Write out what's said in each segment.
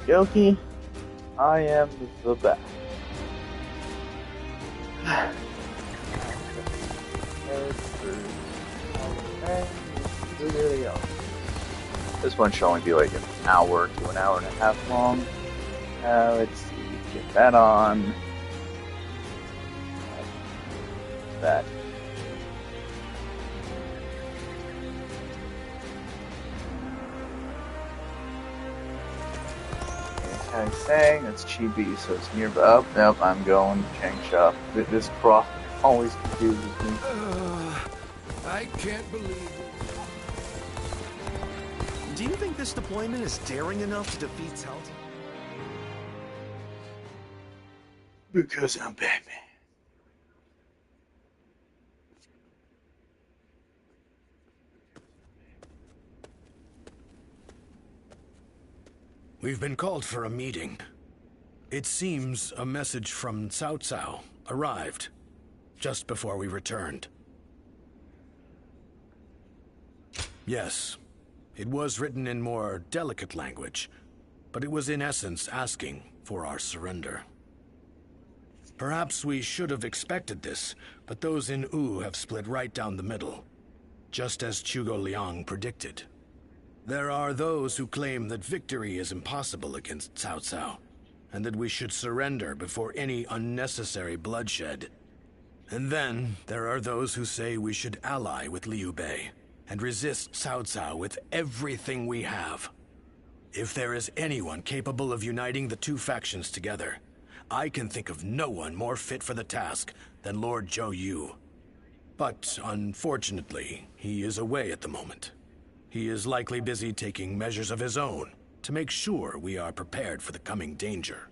Yoki, I am the best. This one should only be like an hour to an hour and a half long. Let's see, get that on. That. I was saying it's Chibi, so it's nearby. Oh, nope, I'm going Chang Shop. This cross always confuses me. I can't believe it. Do you think this deployment is daring enough to defeat Celta? Because I'm Batman. We've been called for a meeting. It seems a message from Cao Cao arrived just before we returned. Yes, it was written in more delicate language, but it was in essence asking for our surrender. Perhaps we should have expected this, but those in Wu have split right down the middle, just as Zhuge Liang predicted. There are those who claim that victory is impossible against Cao Cao, and that we should surrender before any unnecessary bloodshed. And then there are those who say we should ally with Liu Bei and resist Cao Cao with everything we have. If there is anyone capable of uniting the two factions together, I can think of no one more fit for the task than Lord Zhou Yu. But unfortunately, he is away at the moment. He is likely busy taking measures of his own to make sure we are prepared for the coming danger.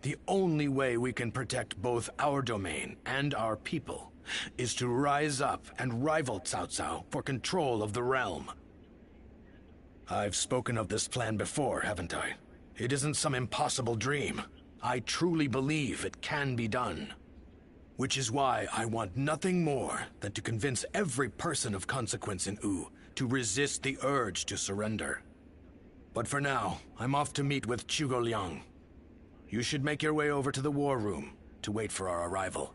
The only way we can protect both our domain and our people is to rise up and rival Cao Cao for control of the realm. I've spoken of this plan before, haven't I? It isn't some impossible dream. I truly believe it can be done. Which is why I want nothing more than to convince every person of consequence in Wu to resist the urge to surrender. But for now, I'm off to meet with Zhuge Liang. You should make your way over to the war room to wait for our arrival.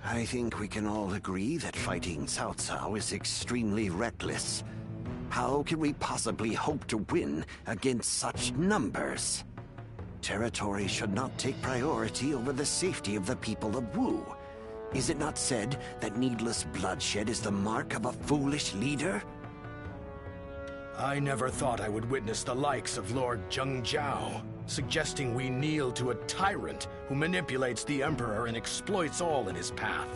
I think we can all agree that fighting Cao Cao is extremely reckless. How can we possibly hope to win against such numbers? Territory should not take priority over the safety of the people of Wu. Is it not said that needless bloodshed is the mark of a foolish leader? I never thought I would witness the likes of Lord Zheng Jiao, suggesting we kneel to a tyrant who manipulates the Emperor and exploits all in his path.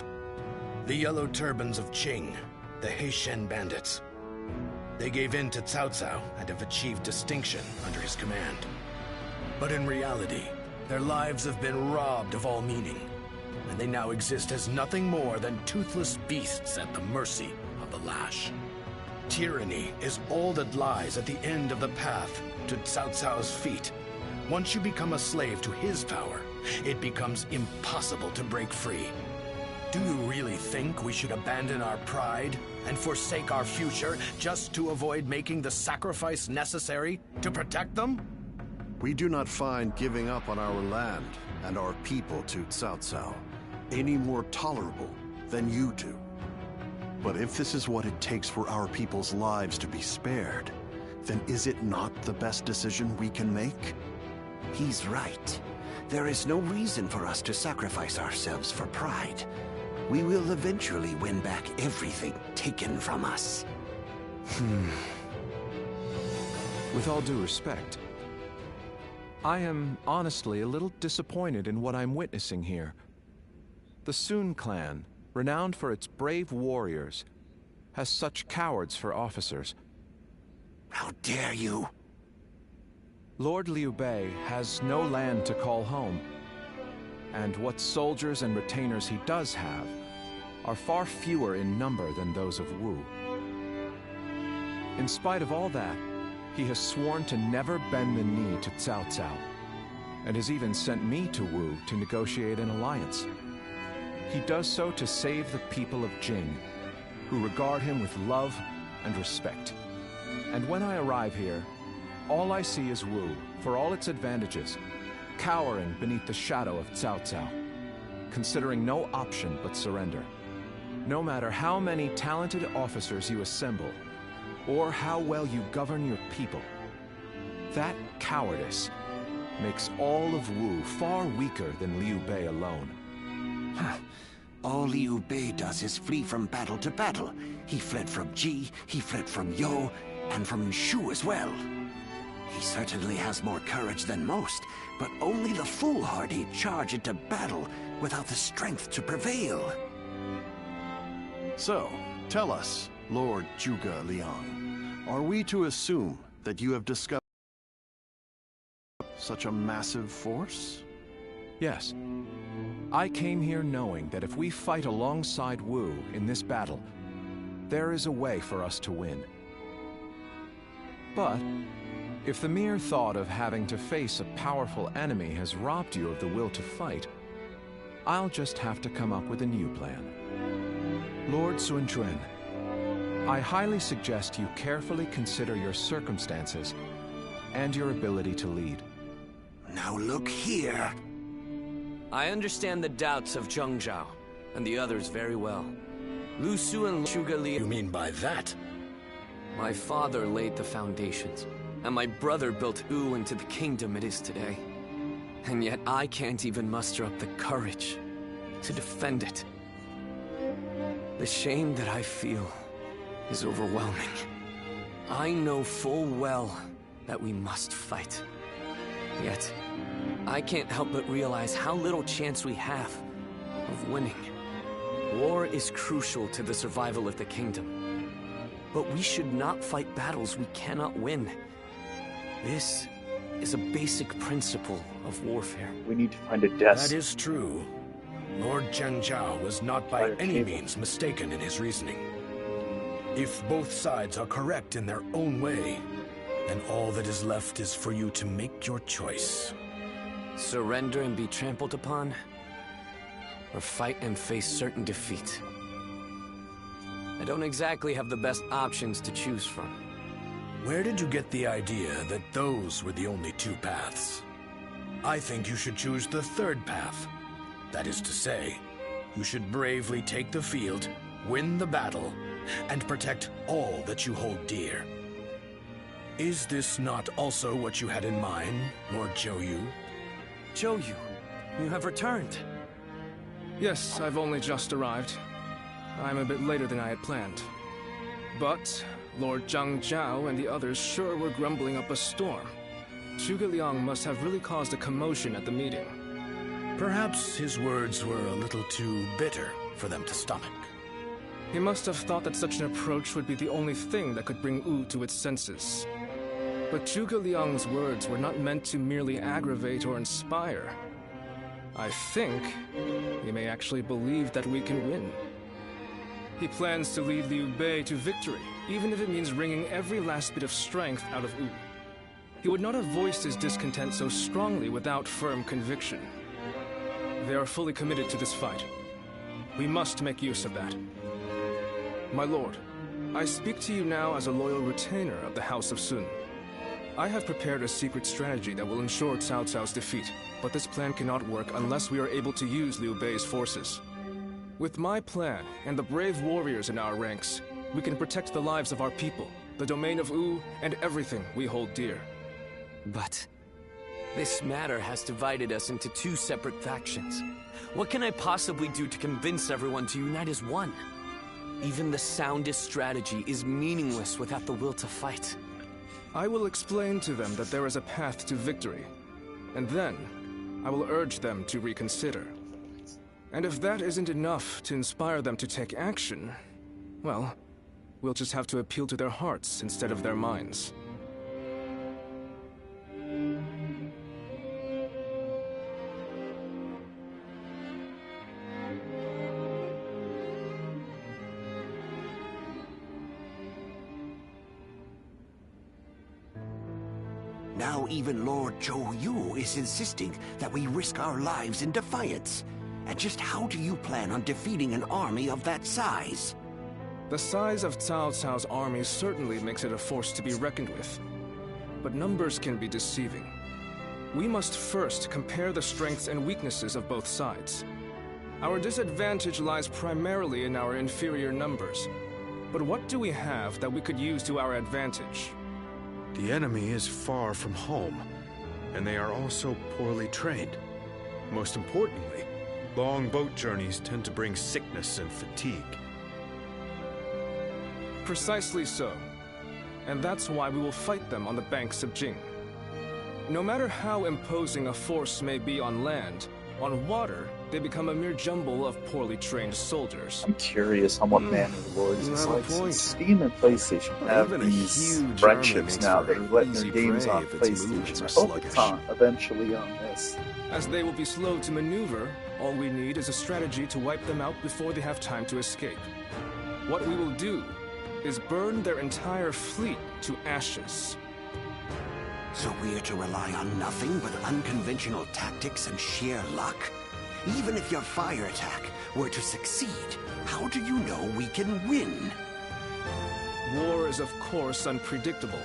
The Yellow Turbans of Qing, the Heishen bandits. They gave in to Cao Cao and have achieved distinction under his command. But in reality, their lives have been robbed of all meaning, and they now exist as nothing more than toothless beasts at the mercy of the lash. Tyranny is all that lies at the end of the path to Cao Cao's feet. Once you become a slave to his power, it becomes impossible to break free. Do you really think we should abandon our pride and forsake our future just to avoid making the sacrifice necessary to protect them? We do not find giving up on our land and our people to Cao Cao any more tolerable than you do. But if this is what it takes for our people's lives to be spared, then is it not the best decision we can make? He's right. There is no reason for us to sacrifice ourselves for pride. We will eventually win back everything taken from us. With all due respect, I am honestly a little disappointed in what I'm witnessing here. The Sun clan, renowned for its brave warriors, has such cowards for officers. How dare you! Lord Liu Bei has no land to call home, and what soldiers and retainers he does have are far fewer in number than those of Wu. In spite of all that, he has sworn to never bend the knee to Cao Cao, and has even sent me to Wu to negotiate an alliance. He does so to save the people of Jing, who regard him with love and respect. And when I arrive here, all I see is Wu, for all its advantages, cowering beneath the shadow of Cao Cao, considering no option but surrender. No matter how many talented officers you assemble, or how well you govern your people, that cowardice makes all of Wu far weaker than Liu Bei alone. All Liu Bei does is flee from battle to battle. He fled from Ji, he fled from Yo, and from Shu as well. He certainly has more courage than most, but only the foolhardy charge into battle without the strength to prevail. So, tell us, Lord Zhuge Liang, are we to assume that you have discovered such a massive force? Yes. I came here knowing that if we fight alongside Wu in this battle, there is a way for us to win. But if the mere thought of having to face a powerful enemy has robbed you of the will to fight, I'll just have to come up with a new plan. Lord Sun Quan, I highly suggest you carefully consider your circumstances and your ability to lead. Now look here. I understand the doubts of Zheng Zhao and the others very well. Lu Su and Zhuge Liang. You mean by that? My father laid the foundations, and my brother built Wu into the kingdom it is today. And yet I can't even muster up the courage to defend it. The shame that I feel is overwhelming. I know full well that we must fight. Yet, I can't help but realize how little chance we have of winning. War is crucial to the survival of the kingdom. But we should not fight battles we cannot win. This is a basic principle of warfare. We need to find a desk. That is true. Lord Zheng Zhao was not by Fire any cable. means mistaken in his reasoning. If both sides are correct in their own way, then all that is left is for you to make your choice. Surrender and be trampled upon, or fight and face certain defeat. I don't exactly have the best options to choose from. Where did you get the idea that those were the only two paths? I think you should choose the third path. That is to say, you should bravely take the field, win the battle, and protect all that you hold dear. Is this not also what you had in mind, Lord Zhou Yu? Zhou Yu, you have returned. Yes, I've only just arrived. I'm a bit later than I had planned. But Lord Zhang Zhao and the others sure were grumbling up a storm. Zhuge Liang must have really caused a commotion at the meeting. Perhaps his words were a little too bitter for them to stomach. He must have thought that such an approach would be the only thing that could bring Wu to its senses. But Zhuge Liang's words were not meant to merely aggravate or inspire. I think he may actually believe that we can win. He plans to lead Liu Bei to victory, even if it means wringing every last bit of strength out of Wu. He would not have voiced his discontent so strongly without firm conviction. They are fully committed to this fight. We must make use of that. My lord, I speak to you now as a loyal retainer of the House of Sun. I have prepared a secret strategy that will ensure Cao Cao's defeat, but this plan cannot work unless we are able to use Liu Bei's forces. With my plan and the brave warriors in our ranks, we can protect the lives of our people, the domain of Wu, and everything we hold dear. But this matter has divided us into two separate factions. What can I possibly do to convince everyone to unite as one? Even the soundest strategy is meaningless without the will to fight. I will explain to them that there is a path to victory, and then I will urge them to reconsider. And if that isn't enough to inspire them to take action, well, we'll just have to appeal to their hearts instead of their minds. Now even Lord Zhou Yu is insisting that we risk our lives in defiance. And just how do you plan on defeating an army of that size? The size of Cao Cao's army certainly makes it a force to be reckoned with. But numbers can be deceiving. We must first compare the strengths and weaknesses of both sides. Our disadvantage lies primarily in our inferior numbers. But what do we have that we could use to our advantage? The enemy is far from home, and they are also poorly trained. Most importantly, long boat journeys tend to bring sickness and fatigue. Precisely so. And that's why we will fight them on the banks of Jing. No matter how imposing a force may be on land, on water, they become a mere jumble of poorly trained soldiers. I'm curious on what Manor Lords You is have a like, point. since Steam and PlayStation have Even a these huge friendships army makes now for that are letting their easy games prey on if its movements PlayStation. are I hope it's sluggish. on eventually on this. As they will be slow to maneuver, all we need is a strategy to wipe them out before they have time to escape. What we will do is burn their entire fleet to ashes. So we're to rely on nothing but unconventional tactics and sheer luck? Even if your fire attack were to succeed, how do you know we can win? War is of course unpredictable,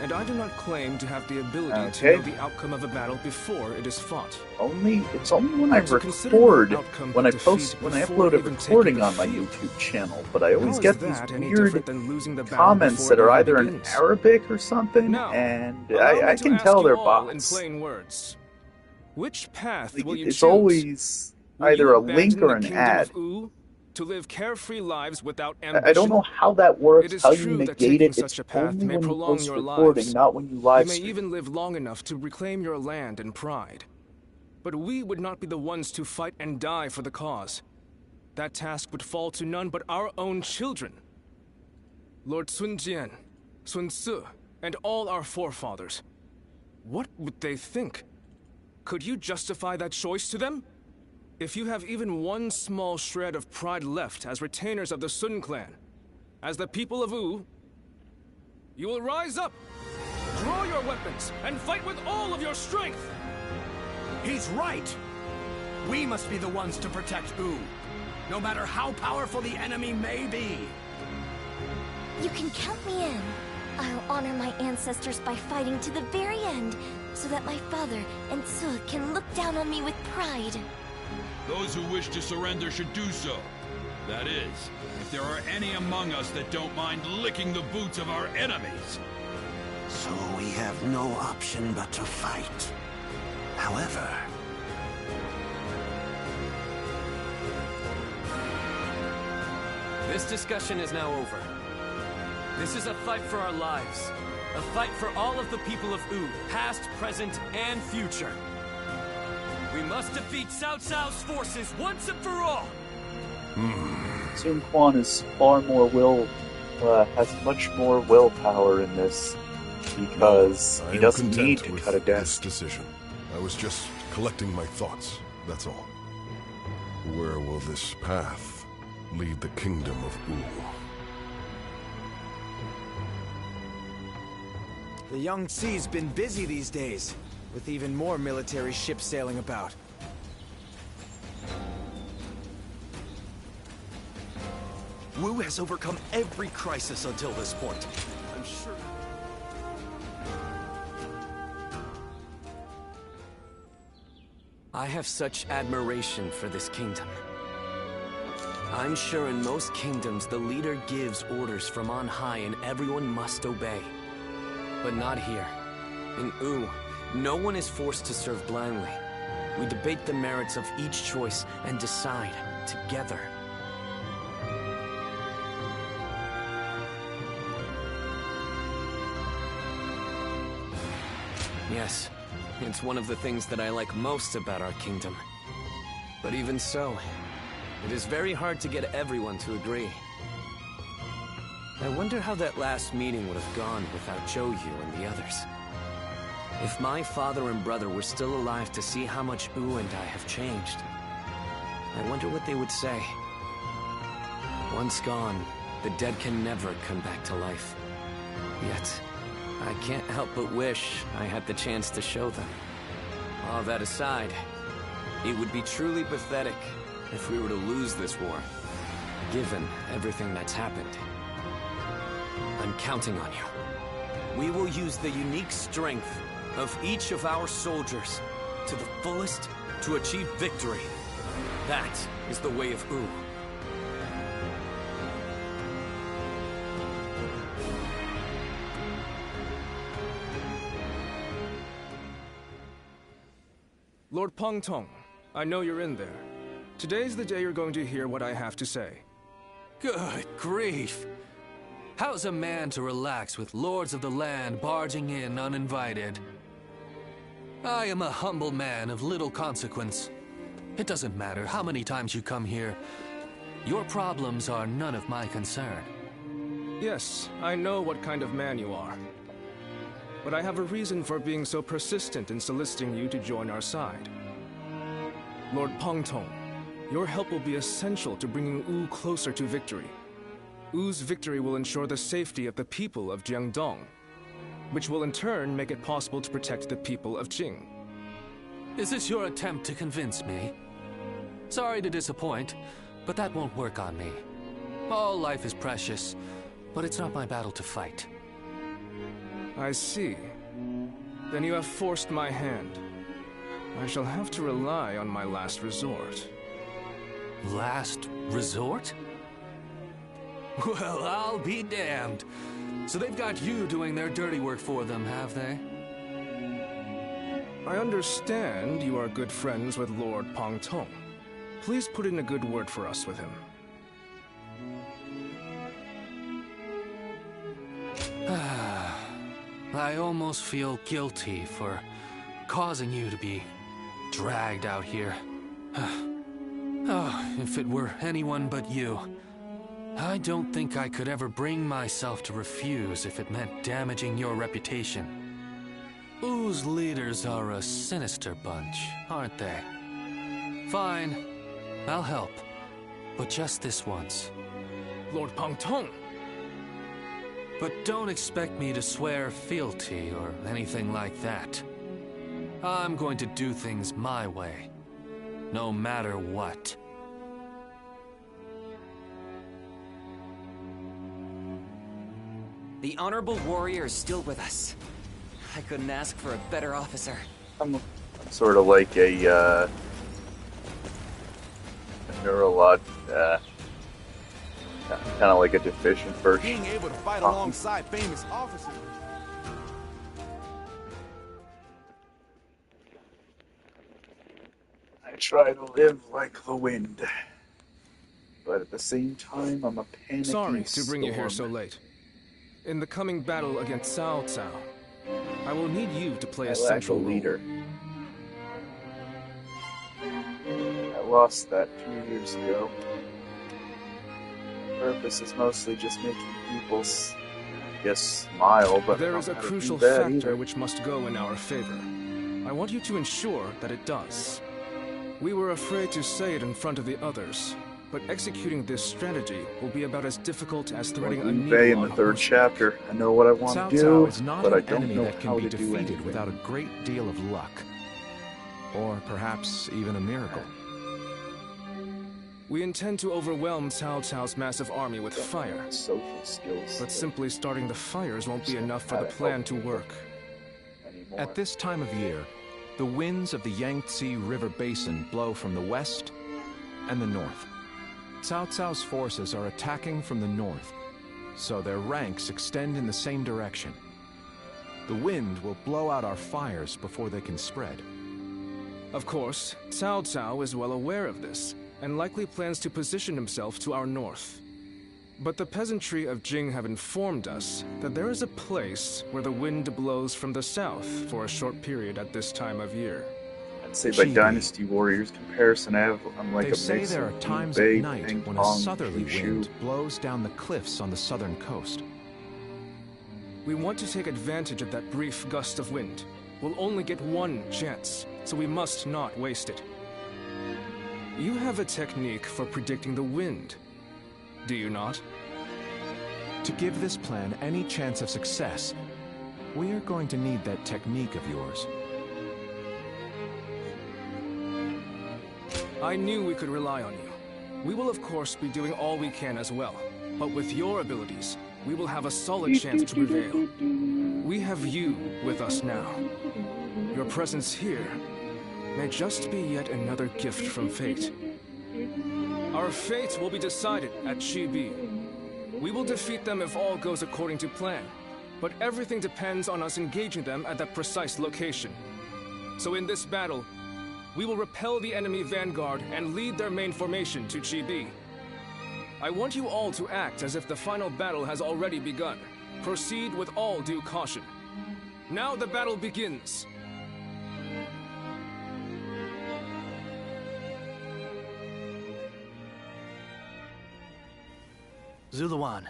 and I do not claim to have the ability Okay. to know the outcome of a battle before it is fought. It's only when I To consider record, the outcome when I of defeat upload a before even recording taking on my the field. YouTube channel, but I How always is get that these any weird different than losing the battle comments before that it are even either in begins? Arabic or something, Now, and allow me I to can ask tell you they're all bots. in plain words. Which path Like, will you it's choose? always Will either you a link abandon or the an kingdom ad. of U to live carefree lives without ambition? I don't know how that works, It is how you true that negate taking it. It's such a path only may when you prolong post your recording, lives. not when you You live may stream. even live long enough to reclaim your land and pride. But we would not be the ones to fight and die for the cause. That task would fall to none but our own children. Lord Sun Jian, Sun Ce, and all our forefathers. What would they think? Could you justify that choice to them? If you have even one small shred of pride left as retainers of the Sun clan, as the people of U, you will rise up, draw your weapons, and fight with all of your strength! He's right! We must be the ones to protect U, no matter how powerful the enemy may be. You can count me in. I'll honor my ancestors by fighting to the very end, so that my father and Su can look down on me with pride. Those who wish to surrender should do so. That is, if there are any among us that don't mind licking the boots of our enemies. So we have no option but to fight. However... This discussion is now over. This is a fight for our lives. A fight for all of the people of U, past, present, and future. We must defeat Cao Cao's forces once and for all! Sun Quan is far more has much more willpower in this, because I he am doesn't content need to with cut a this desk. decision. I was just collecting my thoughts, that's all. Where will this path lead the kingdom of U? The Yangtze's been busy these days, with even more military ships sailing about. Wu has overcome every crisis until this point. I'm sure... I have such admiration for this kingdom. I'm sure in most kingdoms the leader gives orders from on high and everyone must obey. But not here. In U, no one is forced to serve blindly. We debate the merits of each choice and decide together. Yes, it's one of the things that I like most about our kingdom. But even so, it is very hard to get everyone to agree. I wonder how that last meeting would have gone without Zhou Yu and the others. If my father and brother were still alive to see how much U and I have changed, I wonder what they would say. Once gone, the dead can never come back to life. Yet, I can't help but wish I had the chance to show them. All that aside, it would be truly pathetic if we were to lose this war, given everything that's happened. I'm counting on you. We will use the unique strength of each of our soldiers to the fullest to achieve victory. That is the way of U. Lord Pongtong, I know you're in there. Today's the day you're going to hear what I have to say. Good grief! How's a man to relax with lords of the land barging in uninvited? I am a humble man of little consequence. It doesn't matter how many times you come here. Your problems are none of my concern. Yes, I know what kind of man you are. But I have a reason for being so persistent in soliciting you to join our side. Lord Pongtong, your help will be essential to bringing U closer to victory. U's victory will ensure the safety of the people of Jiangdong, which will in turn make it possible to protect the people of Jing. Is this your attempt to convince me? Sorry to disappoint, but that won't work on me. All life is precious, but it's not my battle to fight. I see. Then you have forced my hand. I shall have to rely on my last resort. Last resort? Well, I'll be damned. So they've got you doing their dirty work for them, have they? I understand you are good friends with Lord Pongtong. Please put in a good word for us with him. I almost feel guilty for causing you to be dragged out here. Oh, if it were anyone but you. I don't think I could ever bring myself to refuse if it meant damaging your reputation. U's leaders are a sinister bunch, aren't they? Fine, I'll help. But just this once. Lord Pongtong! But don't expect me to swear fealty or anything like that. I'm going to do things my way, no matter what. The honorable warrior is still with us. I couldn't ask for a better officer. I'm sort of like a neurolog, kind of like a deficient version. Being able to fight alongside famous officers. I try to live like the wind, but at the same time, I'm a panicking Sorry to bring you here storm. so late. In the coming battle against Cao Cao, I will need you to play a central leader. I lost that 2 years ago. My purpose is mostly just making people, smile, but there not is a how to do crucial that factor either. which must go in our favor. I want you to ensure that it does. We were afraid to say it in front of the others, but executing this strategy will be about as difficult as threading a Like needle Bay in on the a 3rd chapter. I know what I want Cao to Cao do, is not but I an don't enemy know that how can be to do defeated anything. without a great deal of luck. Or perhaps even a miracle. We intend to overwhelm Cao Cao's massive army with fire. Social skills. But simply starting the fires won't be enough for the plan to work. At this time of year, the winds of the Yangtze River Basin blow from the west and the north. Cao Cao's forces are attacking from the north, so their ranks extend in the same direction. The wind will blow out our fires before they can spread. Of course, Cao Cao is well aware of this, and likely plans to position himself to our north. But the peasantry of Jing have informed us that there is a place where the wind blows from the south for a short period at this time of year. I'd say by Dynasty Warriors comparison, I'm like They a say mix there are of times Bay, at night ping when pong, a southerly Wushu. wind blows down the cliffs on the southern coast. We want to take advantage of that brief gust of wind. We'll only get one chance, so we must not waste it. You have a technique for predicting the wind, do you not? To give this plan any chance of success, We are going to need that technique of yours. I knew we could rely on you. We will of course be doing all we can as well. But with your abilities, we will have a solid chance to prevail. We have you with us now. Your presence here may just be yet another gift from fate. Our fate will be decided at Chibi. We will defeat them if all goes according to plan. But everything depends on us engaging them at that precise location. So in this battle, we will repel the enemy vanguard and lead their main formation to Chibi. I want you all to act as if the final battle has already begun. Proceed with all due caution. Now the battle begins. Zuluan.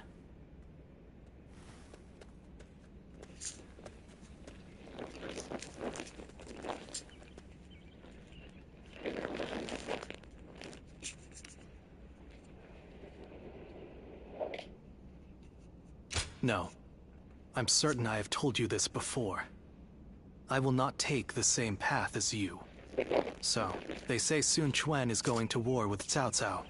No. I'm certain I have told you this before. I will not take the same path as you. So, they say Sun Quan is going to war with Cao Cao.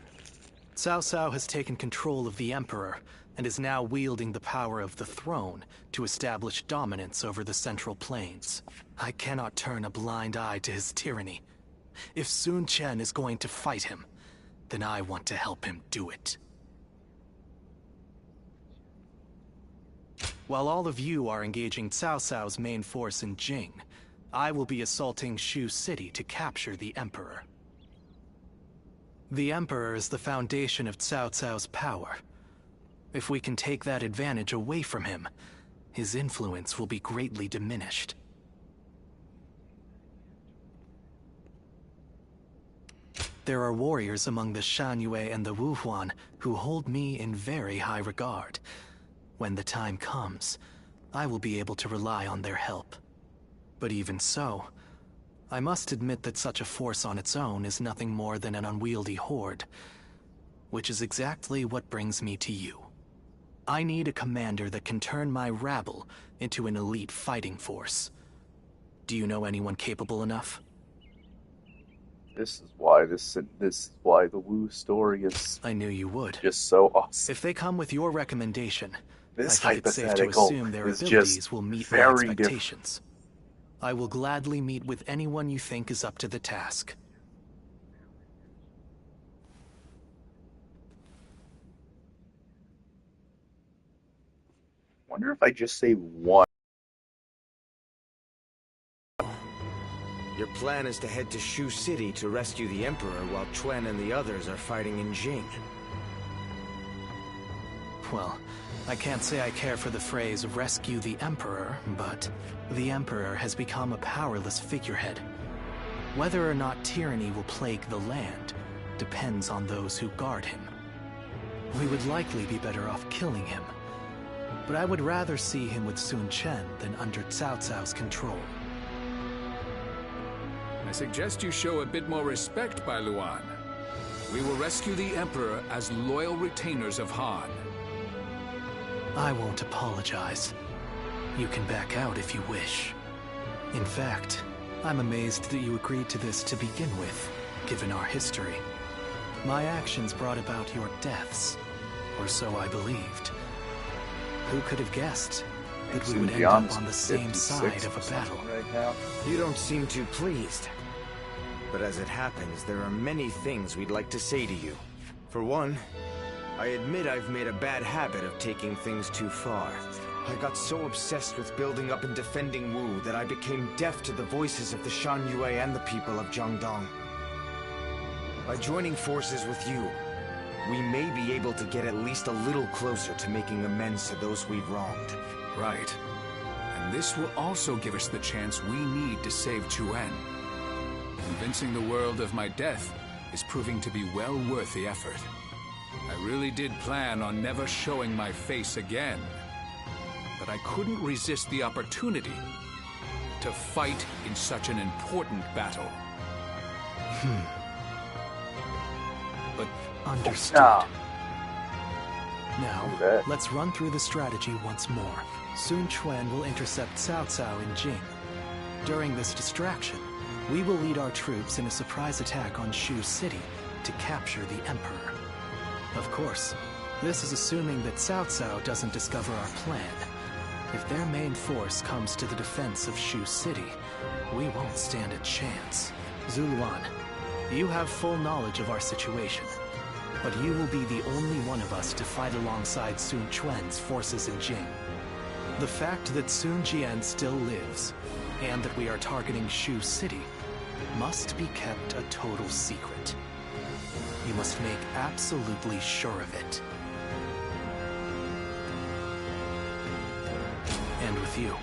Cao Cao has taken control of the Emperor and is now wielding the power of the throne to establish dominance over the Central Plains. I cannot turn a blind eye to his tyranny. If Sun Quan is going to fight him, then I want to help him do it. While all of you are engaging Cao Cao's main force in Jing, I will be assaulting Shu City to capture the Emperor. The Emperor is the foundation of Cao Cao's power. If we can take that advantage away from him, his influence will be greatly diminished. There are warriors among the Shanyue and the Wuhuan who hold me in very high regard. When the time comes, I will be able to rely on their help. But even so, I must admit that such a force on its own is nothing more than an unwieldy horde, which is exactly what brings me to you. I need a commander that can turn my rabble into an elite fighting force. Do you know anyone capable enough? This is why the Wu story is. I knew you would. Just so awesome. If they come with your recommendation, This I think it's safe to assume their abilities will meet my expectations. I will gladly meet with anyone you think is up to the task. Wonder if I just say one. Your plan is to head to Shu City to rescue the Emperor while Quan and the others are fighting in Jing. Well, I can't say I care for the phrase rescue the Emperor, but the Emperor has become a powerless figurehead. Whether or not tyranny will plague the land depends on those who guard him. We would likely be better off killing him, but I would rather see him with Sun Quan than under Cao Cao's control. I suggest you show a bit more respect, Bai Luan. We will rescue the Emperor as loyal retainers of Han. I won't apologize. You can back out if you wish. In fact, I'm amazed that you agreed to this to begin with, given our history. My actions brought about your deaths, or so I believed. Who could have guessed that we would end up on the same side of a battle? Right now. You don't seem too pleased. But as it happens, there are many things we'd like to say to you. For one, I admit I've made a bad habit of taking things too far. I got so obsessed with building up and defending Wu that I became deaf to the voices of the Shanyue and the people of Jiangdong. By joining forces with you, we may be able to get at least a little closer to making amends to those we've wronged. Right. And this will also give us the chance we need to save Chuan. Convincing the world of my death is proving to be well worth the effort. I really did plan on never showing my face again. But I couldn't resist the opportunity to fight in such an important battle. But understood. Now, let's run through the strategy once more. Sun Quan will intercept Cao Cao in Jing. During this distraction, we will lead our troops in a surprise attack on Shu City to capture the Emperor. Of course, this is assuming that Cao Cao doesn't discover our plan. If their main force comes to the defense of Shu City, we won't stand a chance. Zuluan, you have full knowledge of our situation, but you will be the only one of us to fight alongside Sun Quan's forces in Jing. The fact that Sun Jian still lives, and that we are targeting Shu City, must be kept a total secret. You must make absolutely sure of it. And with you.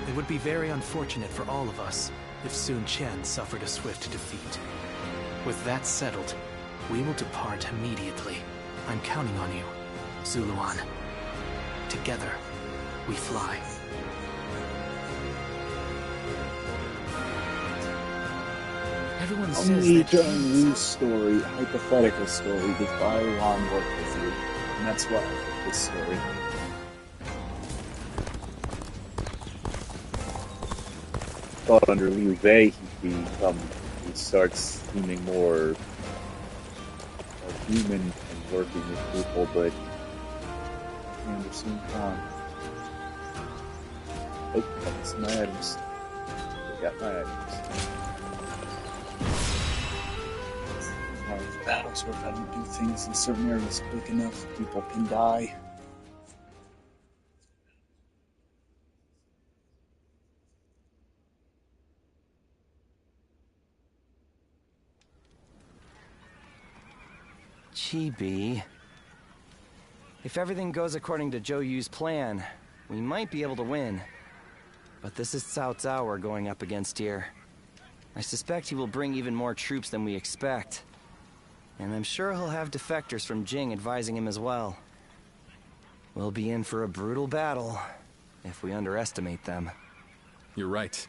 It would be very unfortunate for all of us if Sun Qian suffered a swift defeat. With that settled, we will depart immediately. I'm counting on you, Zuluan. Together, we fly. Everyone Only says during Wu's story, hypothetical story, does Bailan work with you. And that's why I picked this story. Thought under Liu Bei he starts seeming more human and working with people, but Anderson Khan. Oh, that's my items. I got my items. Battles where if I don't do things in certain areas quick enough, people can die. Chibi. If everything goes according to Zhou Yu's plan, we might be able to win. But this is Cao Cao we're going up against here. I suspect he will bring even more troops than we expect. And I'm sure he'll have defectors from Jing advising him as well. We'll be in for a brutal battle if we underestimate them. You're right.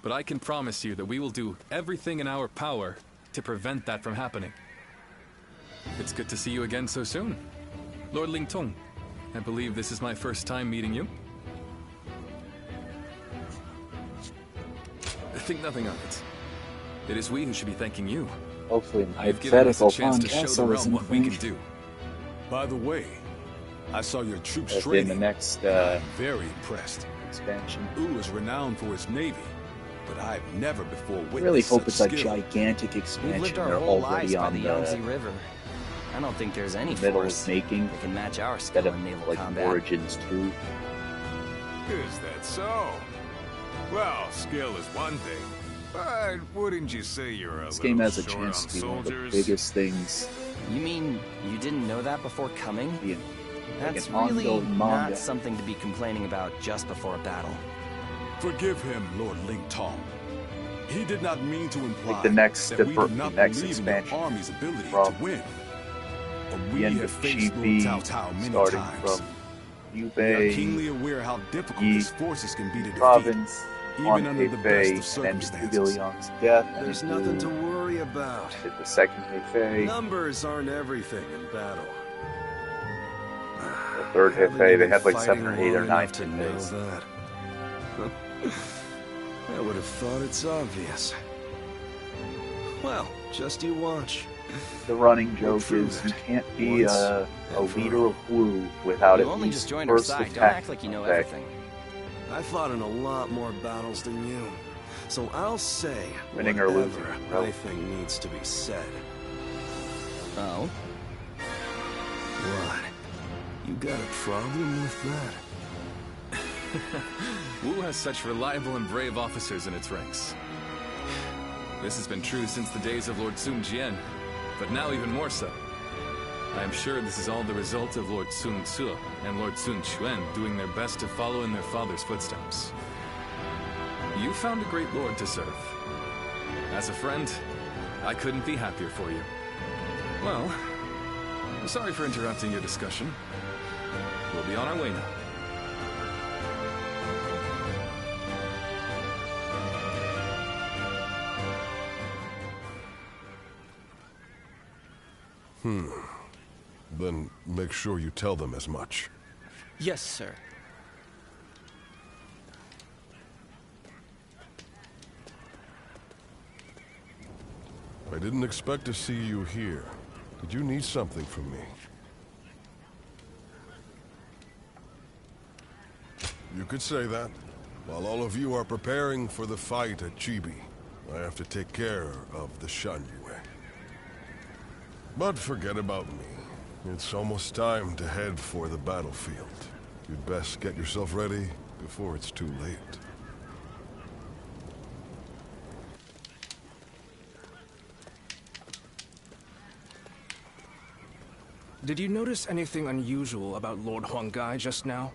But I can promise you that we will do everything in our power to prevent that from happening. It's good to see you again so soon. Lord Lingtong, I believe this is my first time meeting you. Think nothing of it. It is we who should be thanking you. Hopefully, my You've given us a hypothetical chance to show the castle realm isn't what we can finished. do. By the way, I saw your troops In training. the next I'm very impressed. expansion. Wu is renowned for his navy, but I've never before I witnessed really hope such it's a skill. gigantic We've expansion. lived our They're whole already lives by on the the Yangtze River. I don't think there's any middle force making that can match our instead skill of in naval like combat. Origins 2. Is that so? Well, skill is one thing, but wouldn't you say you're a This little game has a short chance on to be one of the soldiers? biggest things. You mean you didn't know that before coming? Yeah. That's an really ongoing manga. not something to be complaining about just before a battle. Forgive him, Lord Lingtong. He did not mean to imply the next that we do not next believe in your expansion army's ability from to win. But we the end have of faced Lord GB, Cao Cao many starting times. from Liu We are Bei, keenly aware how difficult Yi his forces can be to defeat, province, even under the Hefei, best of and then circumstances. Zhuge Liang's death. and There's into nothing to worry about. the second Hefei, Numbers aren't everything in battle. the third Haven't Hefei. They been had like fighting 7 or 8 or long 9 enough to know Hefeis. that. I would have thought it's obvious. Well, just you watch. The running joke prove is you it can't be once a and for leader of Wu without You at only least just joined our first side. Don't attack act like you know effect. everything. I fought in a lot more battles than you. So I'll say Winning or losing, whatever bro. I think needs to be said. Oh? What? You got a problem with that? Wu has such reliable and brave officers in its ranks. This has been true since the days of Lord Sun Jian, but now even more so. I am sure this is all the result of Lord Sun Ce and Lord Sun Quan doing their best to follow in their father's footsteps. You found a great lord to serve. As a friend, I couldn't be happier for you. Well, sorry for interrupting your discussion. We'll be on our way now. Then make sure you tell them as much. Yes, sir. I didn't expect to see you here. Did you need something from me? You could say that. While all of you are preparing for the fight at Chibi, I have to take care of the Shanyue. But forget about me. It's almost time to head for the battlefield. You'd best get yourself ready before it's too late. Did you notice anything unusual about Lord Huanggai just now?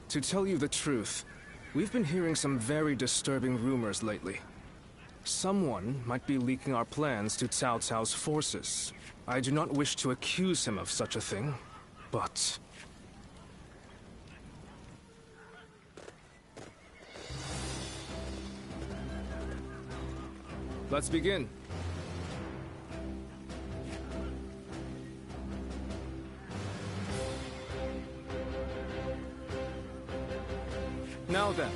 To tell you the truth, we've been hearing some very disturbing rumors lately. Someone might be leaking our plans to Cao Cao's forces. I do not wish to accuse him of such a thing, but... Let's begin. Now then.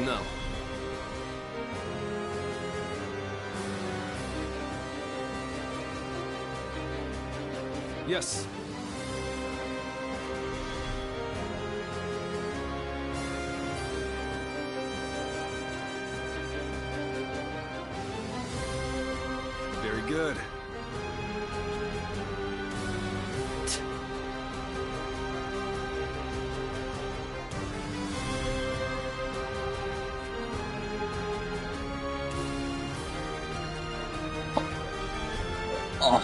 No. Yes. Very good. Oh.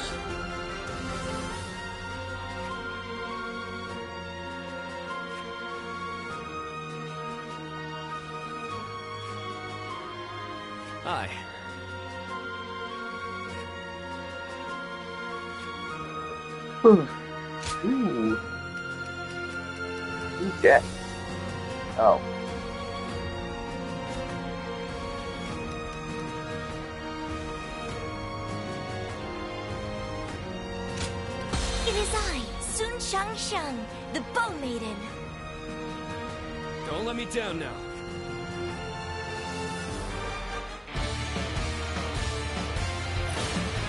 Aye. Ooh. Ooh. Who's dead? Oh. It is I, Sun Shangsheng, the Bow Maiden. Don't let me down now.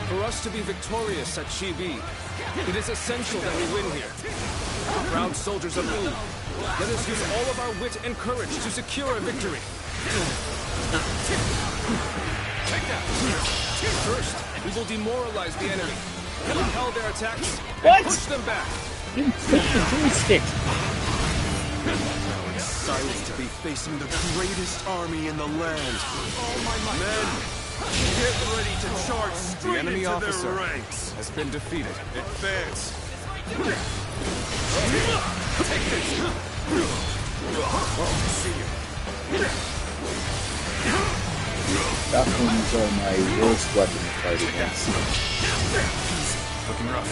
For us to be victorious at Chibi, it is essential that we win here. Proud soldiers of Wu, let us use all of our wit and courage to secure a victory. Take that! First, we will demoralize the enemy, repel their attacks, and push them back. You took the joystick. Now it's silent to be facing the greatest army in the land. Men, get ready to charge straight The enemy into officer their ranks. has been defeated. Advance. Take this! See you. Falcons are my worst weapon to fight against. Looking rough.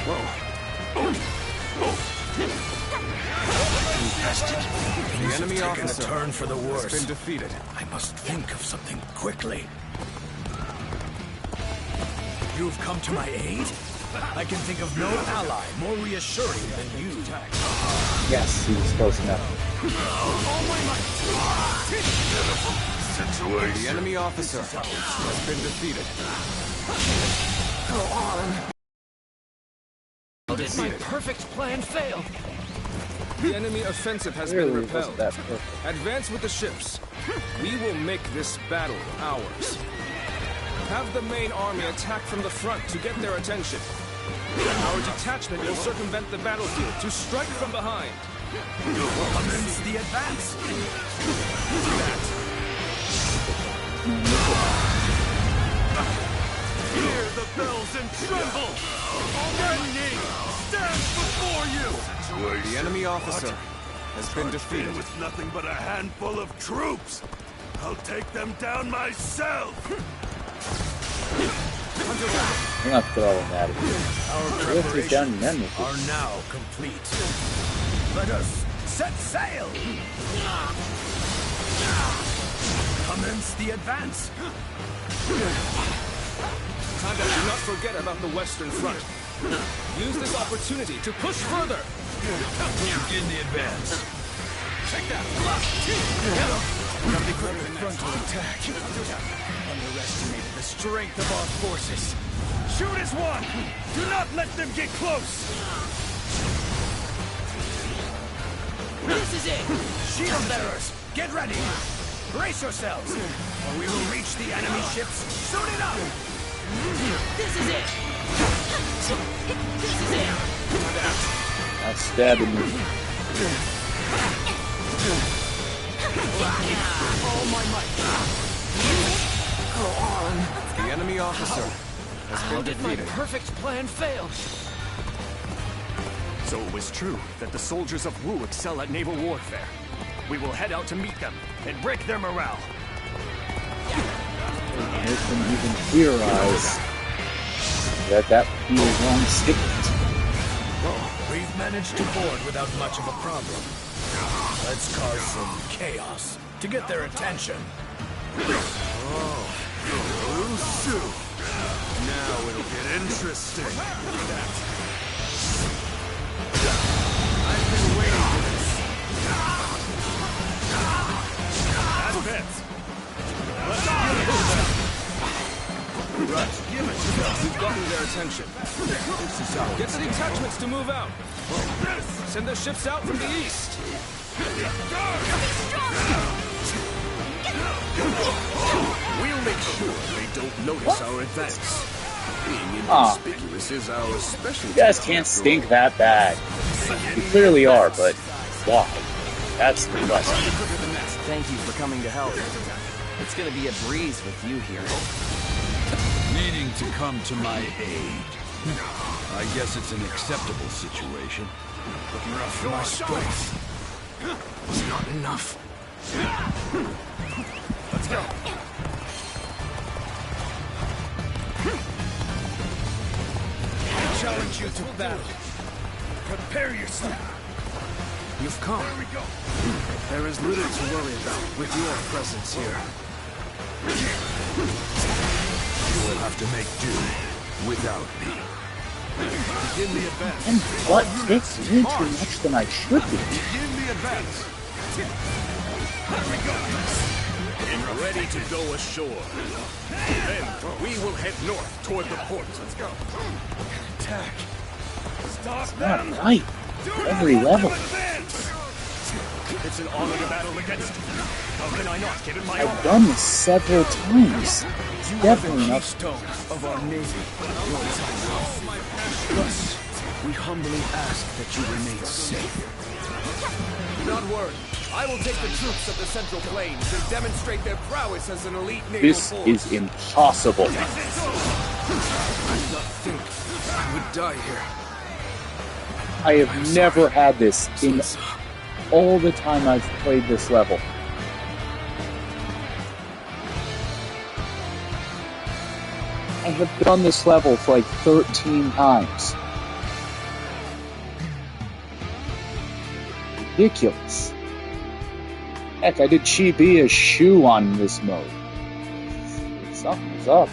Whoa. The enemy officer a turn for the worse. has been defeated. I must think of something quickly. You've come to my aid? I can think of no ally more reassuring than you. Yes, he was close enough. The enemy officer has been defeated. Go on. How did my perfect plan fail? The enemy offensive has been Clearly, it repelled. wasn't that perfect. Advance with the ships. We will make this battle ours. Have the main army attack from the front to get their attention. Our detachment will circumvent the battlefield to strike from behind. Commence the advance. Hear the bells and tremble! Enemy stands before you! The enemy officer has been defeated. With nothing but a handful of troops. I'll take them down myself. You're not throwing that. Our preparations are now complete. Let us set sail! Commence the advance! Time to do not forget about the Western Front. Use this opportunity to push further! Begin the advance. Take that! Frontal attack. Underestimated the strength of our forces. Shoot as one! Do not let them get close! This is it! Shield bearers, get ready! Brace yourselves, or we will reach the enemy ships soon enough! This is it! This is it! That's stabbing me. All my might! Go on! The enemy officer has been defeated. My perfect plan fail? So it was true that the soldiers of Wu excel at naval warfare. We will head out to meet them and break their morale. Make them even theorize that would be a wrong statement. We've managed to board without much of a problem. Let's cause some chaos to get their attention. Oh, now it'll get interesting. I've been waiting for this. Advance. Let's give it to them. Right, give it to them. We've gotten their attention. Get the detachments to move out. Send their ships out from the east. We'll make sure they don't notice our advance. Being inconspicuous is our specialty. You guys can't stink that bad. You clearly are, but why? That's the question. Thank you for coming to help. It's gonna be a breeze with you here. Needing to come to my aid. I guess it's an acceptable situation. Looking rough for my strength. It's not enough. Let's go. I challenge you to battle. Prepare yourself. You've come. Here we go. There is little to worry about with your presence here. You will have to make do without me. Begin the advance. And what? It's way too much than I should be. Begin the advance. Here we go. Ready to go ashore. Then we will head north toward the port. Let's go. Attack. Stop Not them. right. Every level. It's an honor to battle against you. How can I not give it my all? I've done this several times. It's definitely the not. keystone of our navy. Thus, we humbly ask that you remain safe. Do not worry. I will take the troops of the Central Plains and demonstrate their prowess as an elite naval This force. is impossible. I did not think I would die here. I have never had this in all the time I've played this level. I have done this level for like 13 times. Ridiculous. Heck, I did Chibi's shoe on this mode. Something's up.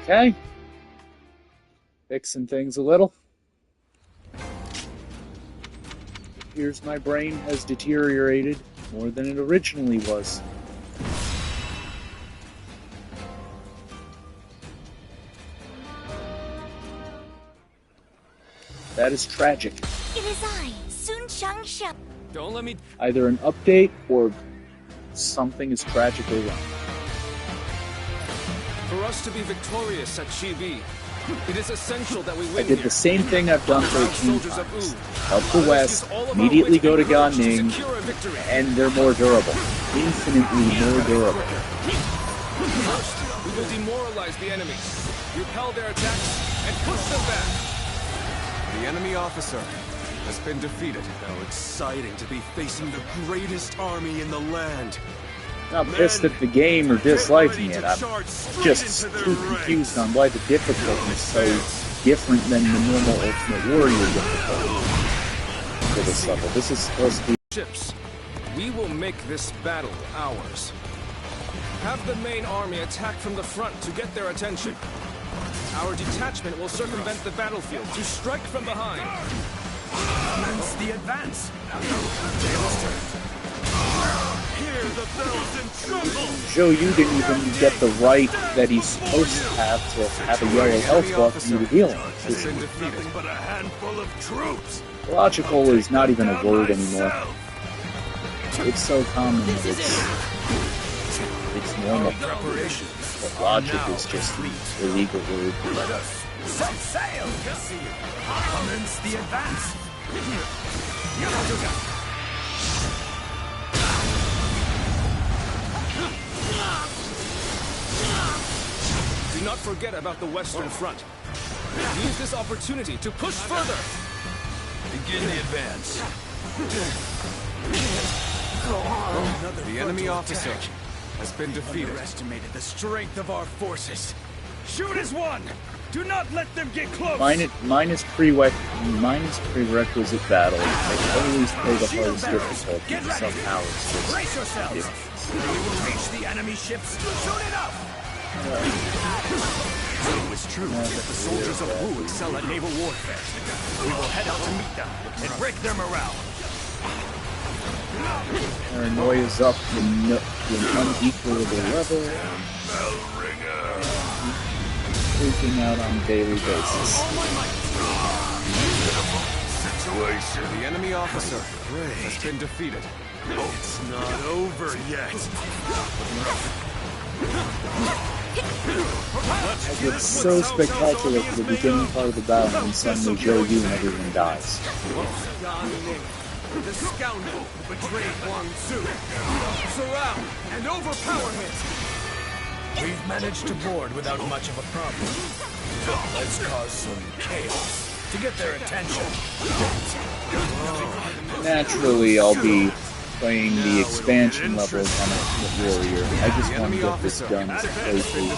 Okay. Fixing things a little. Appears my brain has deteriorated more than it originally was. That is tragic. It is I, Sun Changsha. Don't let me... Either an update or something is tragically wrong. For us to be victorious at Chibi, It is essential that we win I did the same thing I've done 13 times. Help the West, immediately go to Gan Ning, and they're more durable. Infinitely more durable. First, we will demoralize the enemy, repel their attacks, and push them back. The enemy officer has been defeated. How exciting to be facing the greatest army in the land. Not pissed at the game or disliking it. I'm just too confused on why the difficulty is so different than the normal Ultimate Warrior difficulty for this level. This is supposed to be ships. We will make this battle ours. Have the main army attack from the front to get their attention. Our detachment will circumvent the battlefield to strike from behind. Commence the advance. Hear the bells and tremble. Zhou Yu didn't even get the right that he's supposed to have a yellow health bar for you to heal him. Nothing but a handful of troops. Logical is not even a word anymore. It's so common that it's normal. But logic is just an illegal word. Let us set sail. Commence the advance. Do not forget about the Western Front. Use this opportunity to push further. Begin the advance. The enemy officer has been defeated. Underestimated the strength of our forces. Shoot as one. Do not let them get close. Minus prerequisite battle. I always play the hardest difficulty. Somehow it's just brace yourselves. We will reach the enemy ships soon enough. It was true that the soldiers of Wu excel at naval warfare. We will head out to meet them and break their morale. Paranoia's up to an unequalable level. Freaking out on a daily basis. The enemy officer has been defeated. It's not over yet. It's so spectacular for the beginning part of the battle, and suddenly Zhou Yu and everyone dies. The scoundrel who betrayed Wang Su. Surround and overpower him. We've managed to board without much of a problem. Let's cause some chaos to get their attention. Naturally, I'll be playing the expansion levels on Ultimate Warrior. I just want to get this done as quickly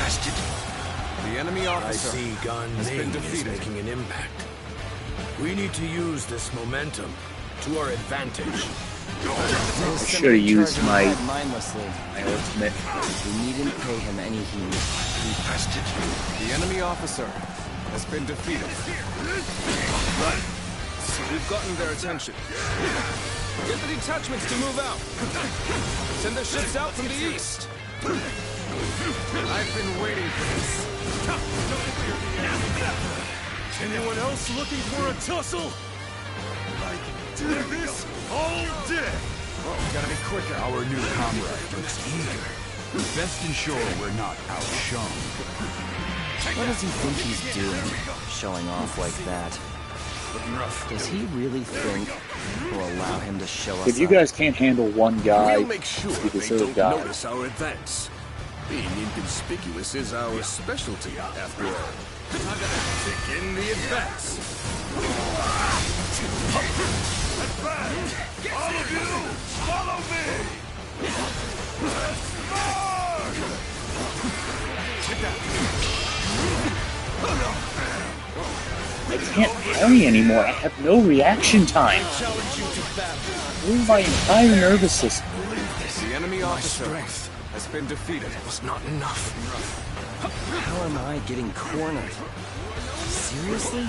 as The enemy officer I see Gan Ning is making an impact. We need to use this momentum to our advantage. I should have used my ultimate. We needn't pay him any heed. The enemy officer has been defeated. We've gotten their attention. Get the detachments to move out. Send the ships out from the east. I've been waiting for this. Anyone else looking for a tussle? I can do this all day. Gotta be quicker. Our new comrade looks eager. Best ensure we're not outshone. What does he think he's doing, showing off like that? Does he really think we'll allow him to show us If you guys can't handle one guy, We'll make sure you they deserve don't die. notice our advance. Being inconspicuous is our specialty, after all. Begin the advance. Advance! All of you, follow me! Let's march! I can't parry anymore. I have no reaction time. Through my entire nervous system. The enemy officer has been defeated. It was not enough. How am I getting cornered? Seriously?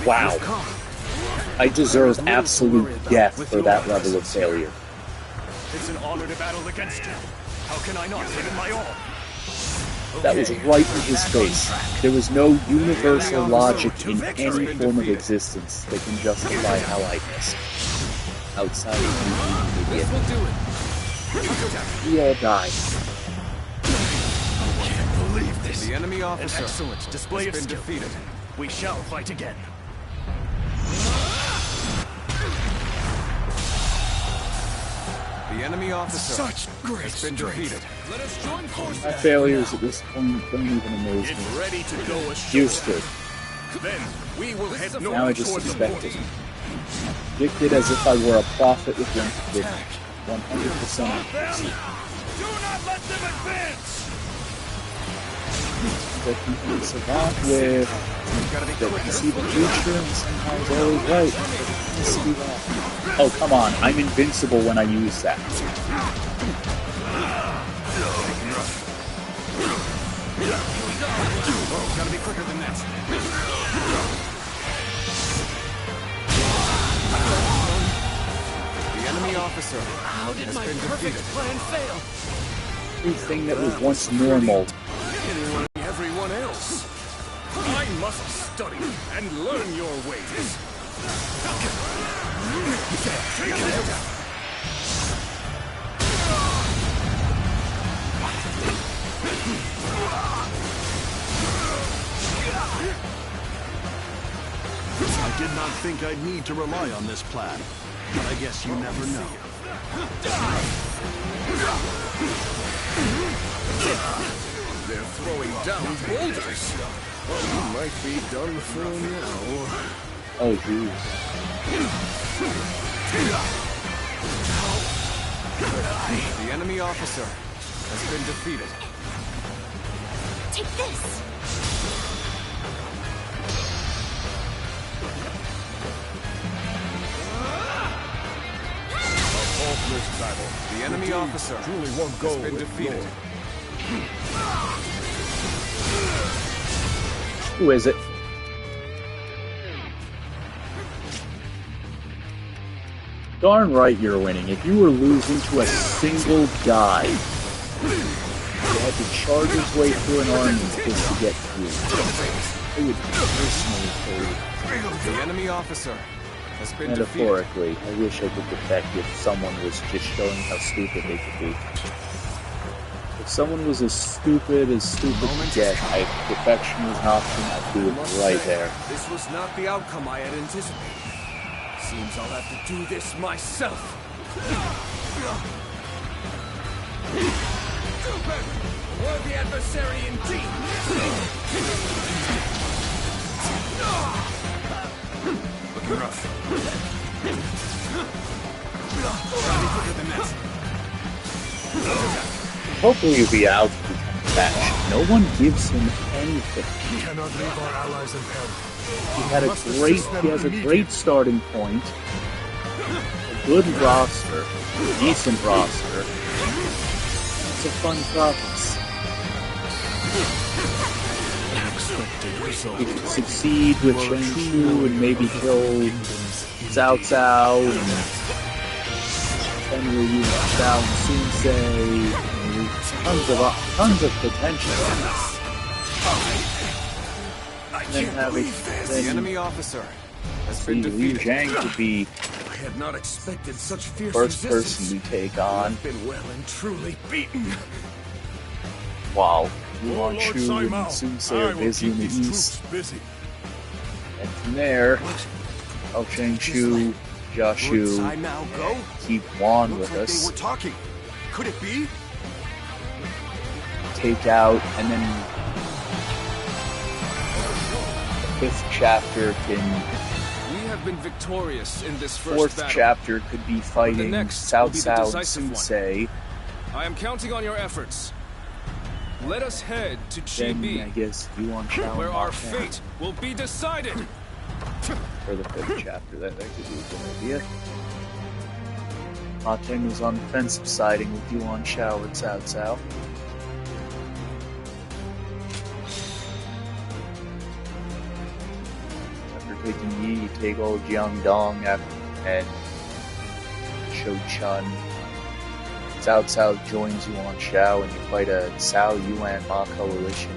Wow. I deserve absolute death for that level of failure. It's an honor to battle against you. How can I not give it my all? That was right in his face. There was no universal logic in any form of existence that can justify how I missed. Outside of you being an idiot. We all died. I can't believe The enemy officer. An excellent display of has been skill. defeated. We shall fight again. The enemy officer Such great has been strength. defeated. Let us join forces. My failures at this point don't even amaze me. Get ready to go ashore. Used to. Then we will head north Now I just toward the expect port. it. Predicted as if I were a prophet with 100% accuracy. Do not let them advance. That you can savant with, that can see the future and somehow is always right. I can see that. Oh, come on. I'm invincible when I use that. Oh, gotta be quicker than that. The enemy officer How did has my been perfect defeated. plan fail? Everything that was once normal. Everyone else. I must study and learn your ways. Take it. I did not think I'd need to rely on this plan, but I guess you never know. They're throwing down boulders. Well, you might be done for now. Oh, jeez. The enemy officer has been defeated. Take this! A hopeless battle. The enemy officer Truly won't go has been with defeated. Who is it? Darn right you're winning. If you were losing to a single guy, you had to charge his way through an army just to get through. I would personally kill you. The enemy officer has been defeated. Metaphorically, I wish I could defect if someone was just showing how stupid they could be. If someone was as stupid to get, defection was an option, I'd do it right there. This was not the outcome I had anticipated. Seems I'll have to do this myself. Stupid! Worthy adversary indeed! Looking rough. Gotta be quicker than that. Hopefully he'll be out to become back. No one gives him anything. We cannot leave our allies in peril. He has a great starting point, a good roster, decent roster. It's a fun province. He could succeed with Shang Chu and maybe kill Cao Cao and Henry Yu Xiao and Sun Ce. Tons of potential. And then having The enemy officer has been Liu defeated. Zhang could be I had not expected such fierce first resistance. person we take on, I've been well and truly beaten. while Yuan Lord Shu Saimao, and Sun Ce I are will busy keep in the these east. troops busy. And from there, Hao Changshu, Jia Shu, Saimao go? keep Wan Looks with like they us, were talking. Could it be? take out, and then the fifth chapter We have been victorious in this first fourth battle. chapter could be fighting next Cao will be the Cao and decisive Sun one. Ce. I am counting on your efforts. Let us head to Then Chibi, I guess Yuan Shao where and our Ma Teng fate will be decided. for the fifth chapter. That could be a good idea. Ma Teng was on the defensive siding with Yuan Shao and Cao Cao. After taking Yi, you take all Jiangdong and Shou Chun. Cao Cao joins Yuan Shao and you fight a Cao Yuan Ma coalition.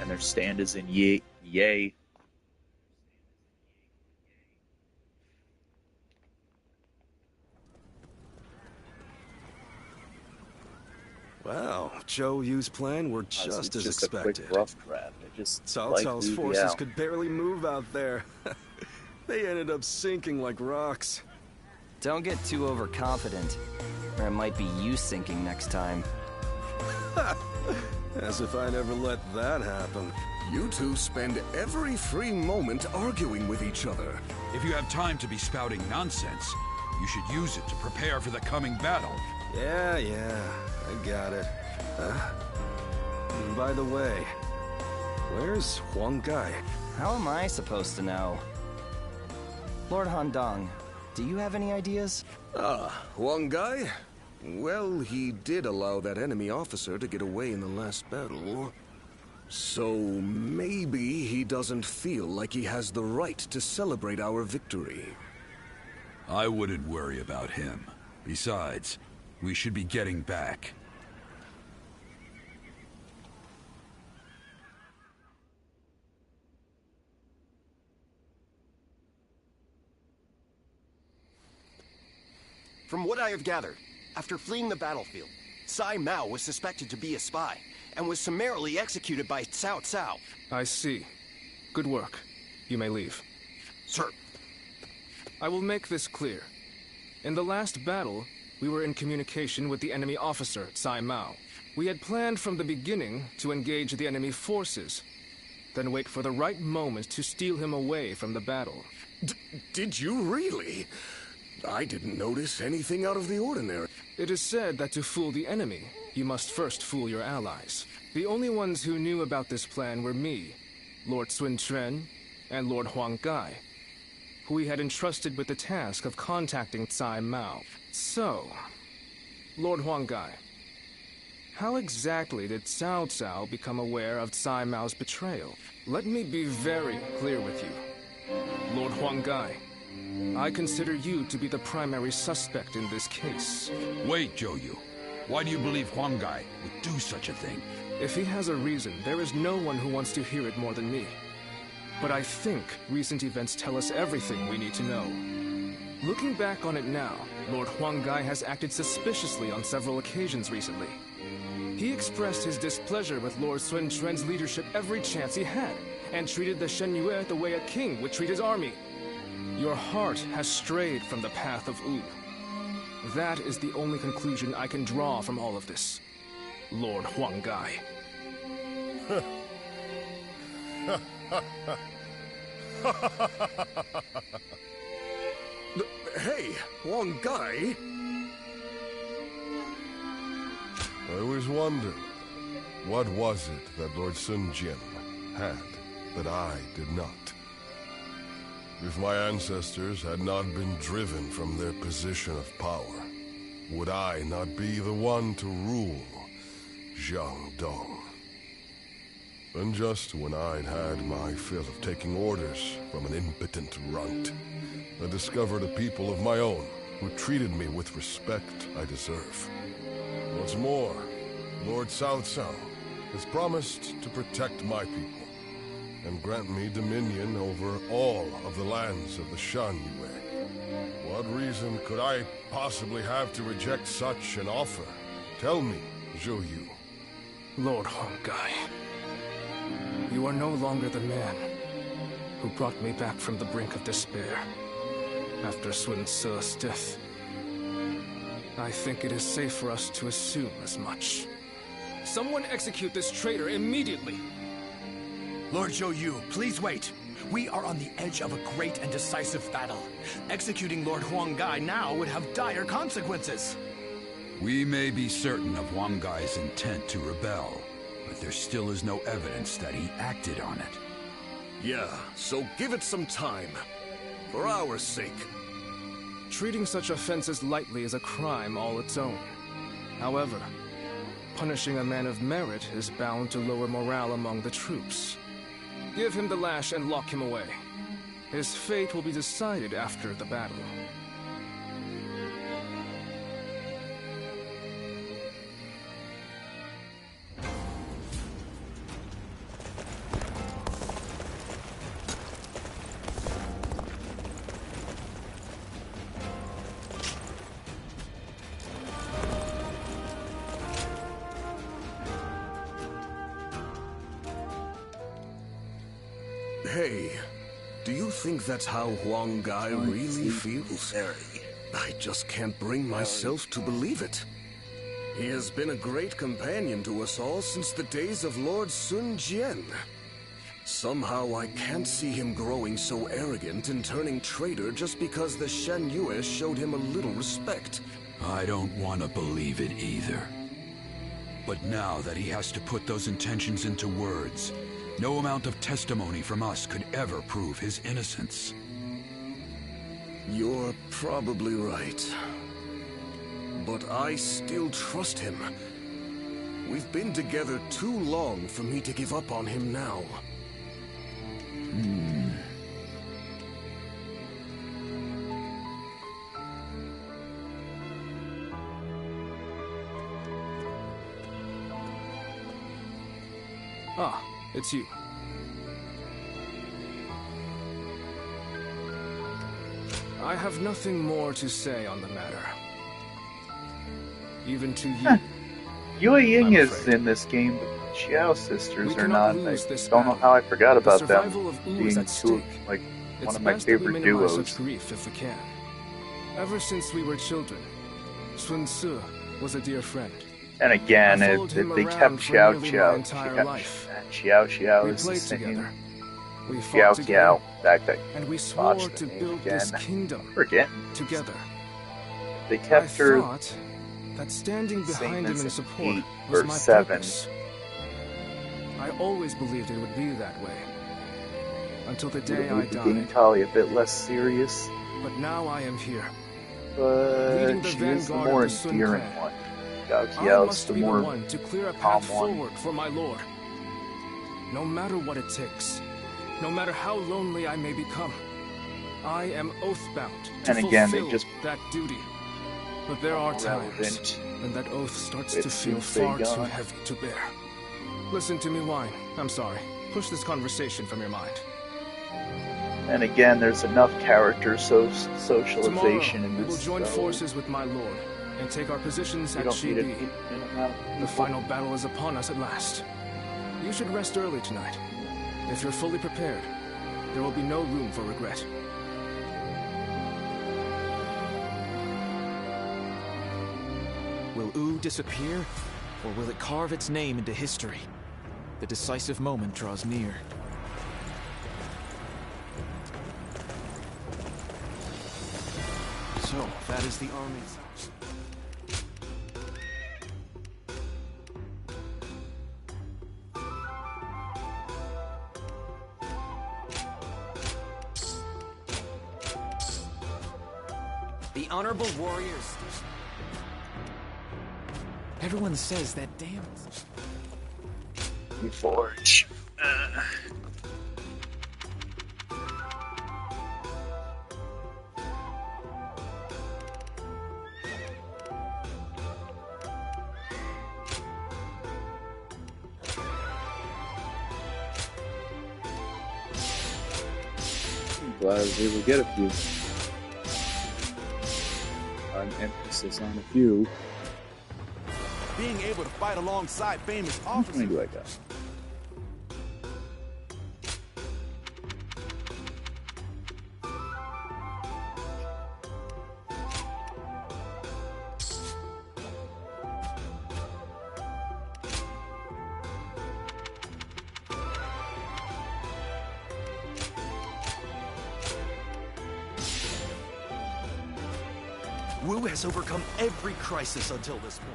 And their stand is in Ye. Well, Zhou Yu's plan were just as just expected. a quick rough draft. I just Cao like Cao's Liu forces Liao. could barely move out there. They ended up sinking like rocks. Don't get too overconfident, or it might be you sinking next time. As if I'd ever let that happen. You two spend every free moment arguing with each other. If you have time to be spouting nonsense, you should use it to prepare for the coming battle. Yeah, I got it. And by the way, where's Huang Gai? How am I supposed to know? Lord Handong, do you have any ideas? Huang Gai? Well, he did allow that enemy officer to get away in the last battle. So maybe he doesn't feel like he has the right to celebrate our victory. I wouldn't worry about him. Besides, we should be getting back. From what I have gathered, after fleeing the battlefield, Sai Mao was suspected to be a spy, and was summarily executed by Cao Cao. I see. Good work. You may leave. Sir. I will make this clear. In the last battle, we were in communication with the enemy officer, Sai Mao. We had planned from the beginning to engage the enemy forces, then wait for the right moment to steal him away from the battle. Did you really? I didn't notice anything out of the ordinary. It is said that to fool the enemy, you must first fool your allies. The only ones who knew about this plan were me, Lord Sun Quan, and Lord Huang Gai, who we had entrusted with the task of contacting Tsai Mao. So, Lord Huang Gai, how exactly did Cao Cao become aware of Tsai Mao's betrayal? Let me be very clear with you. Lord Huang Gai, I consider you to be the primary suspect in this case. Wait, Zhou Yu. Why do you believe Huang Gai would do such a thing? If he has a reason, there is no one who wants to hear it more than me. But I think recent events tell us everything we need to know. Looking back on it now, Lord Huang Gai has acted suspiciously on several occasions recently. He expressed his displeasure with Lord Sun Quan's leadership every chance he had, and treated the Shen Yue the way a king would treat his army. Your heart has strayed from the path of Wu. That is the only conclusion I can draw from all of this, Lord Huang Gai. Hey, Huang Gai? I always wondered, what was it that Lord Sun Jian had that I did not? If my ancestors had not been driven from their position of power, would I not be the one to rule Jiangdong? And just when I'd had my fill of taking orders from an impotent runt, I discovered a people of my own who treated me with respect I deserve. What's more, Lord Cao Cao has promised to protect my people and grant me dominion over all of the lands of the Shan Yue. What reason could I possibly have to reject such an offer? Tell me, Zhou Yu. Lord Huang Gai, you are no longer the man who brought me back from the brink of despair after Sun Ce's death. I think it is safe for us to assume as much. Someone execute this traitor immediately! Lord Zhou Yu, please wait. We are on the edge of a great and decisive battle. Executing Lord Huang Gai now would have dire consequences. We may be certain of Huang Gai's intent to rebel, but there still is no evidence that he acted on it. Yeah, so give it some time. For our sake. Treating such offenses lightly is a crime all its own. However, punishing a man of merit is bound to lower morale among the troops. Give him the lash and lock him away. His fate will be decided after the battle. Hey, do you think that's how Huang Gai really feels? I just can't bring myself to believe it. He has been a great companion to us all since the days of Lord Sun Jian. Somehow I can't see him growing so arrogant and turning traitor just because the Shen Yue showed him a little respect. I don't want to believe it either. But now that he has to put those intentions into words, no amount of testimony from us could ever prove his innocence. You're probably right. But I still trust him. We've been together too long for me to give up on him now. Ah, it's you. I have nothing more to say on the matter. Even to you. Yue Ying is in this game, but the Xiao sisters are not. I don't know how I forgot about them being two, like, one of my favorite duos. Such grief if we can. Ever since we were children, Sun Ce was a dear friend. And again, they kept Xiao Xiao. Xiao Xiao is the same. Xiao Xiao. Back that. And we swore to build this kingdom together. They kept her. That standing behind him in support 8 was or my 7. purpose. I always believed it would be that way. Until the day I died. Probably a bit less serious. But now I am here. But she is the more endearing one. Xiao Xiao's the more one to clear a path forward for my lord. No matter what it takes, no matter how lonely I may become, I am oath-bound to fulfill that duty. But there are times when that oath starts to feel far too heavy to bear. Listen to me whine. I'm sorry. Push this conversation from your mind. And again, there's enough character socialization in this. We will join forces with my lord and take our positions at Shibi. The final battle is upon us at last. You should rest early tonight. If you're fully prepared, there will be no room for regret. Will Wu disappear, or will it carve its name into history? The decisive moment draws near. So, that is the army's... The honorable warriors... Everyone says that damn... Forge. I'm glad I was able to get a few. An emphasis on a few. Being able to fight alongside famous How many do I got? Wu has overcome every crisis until this point.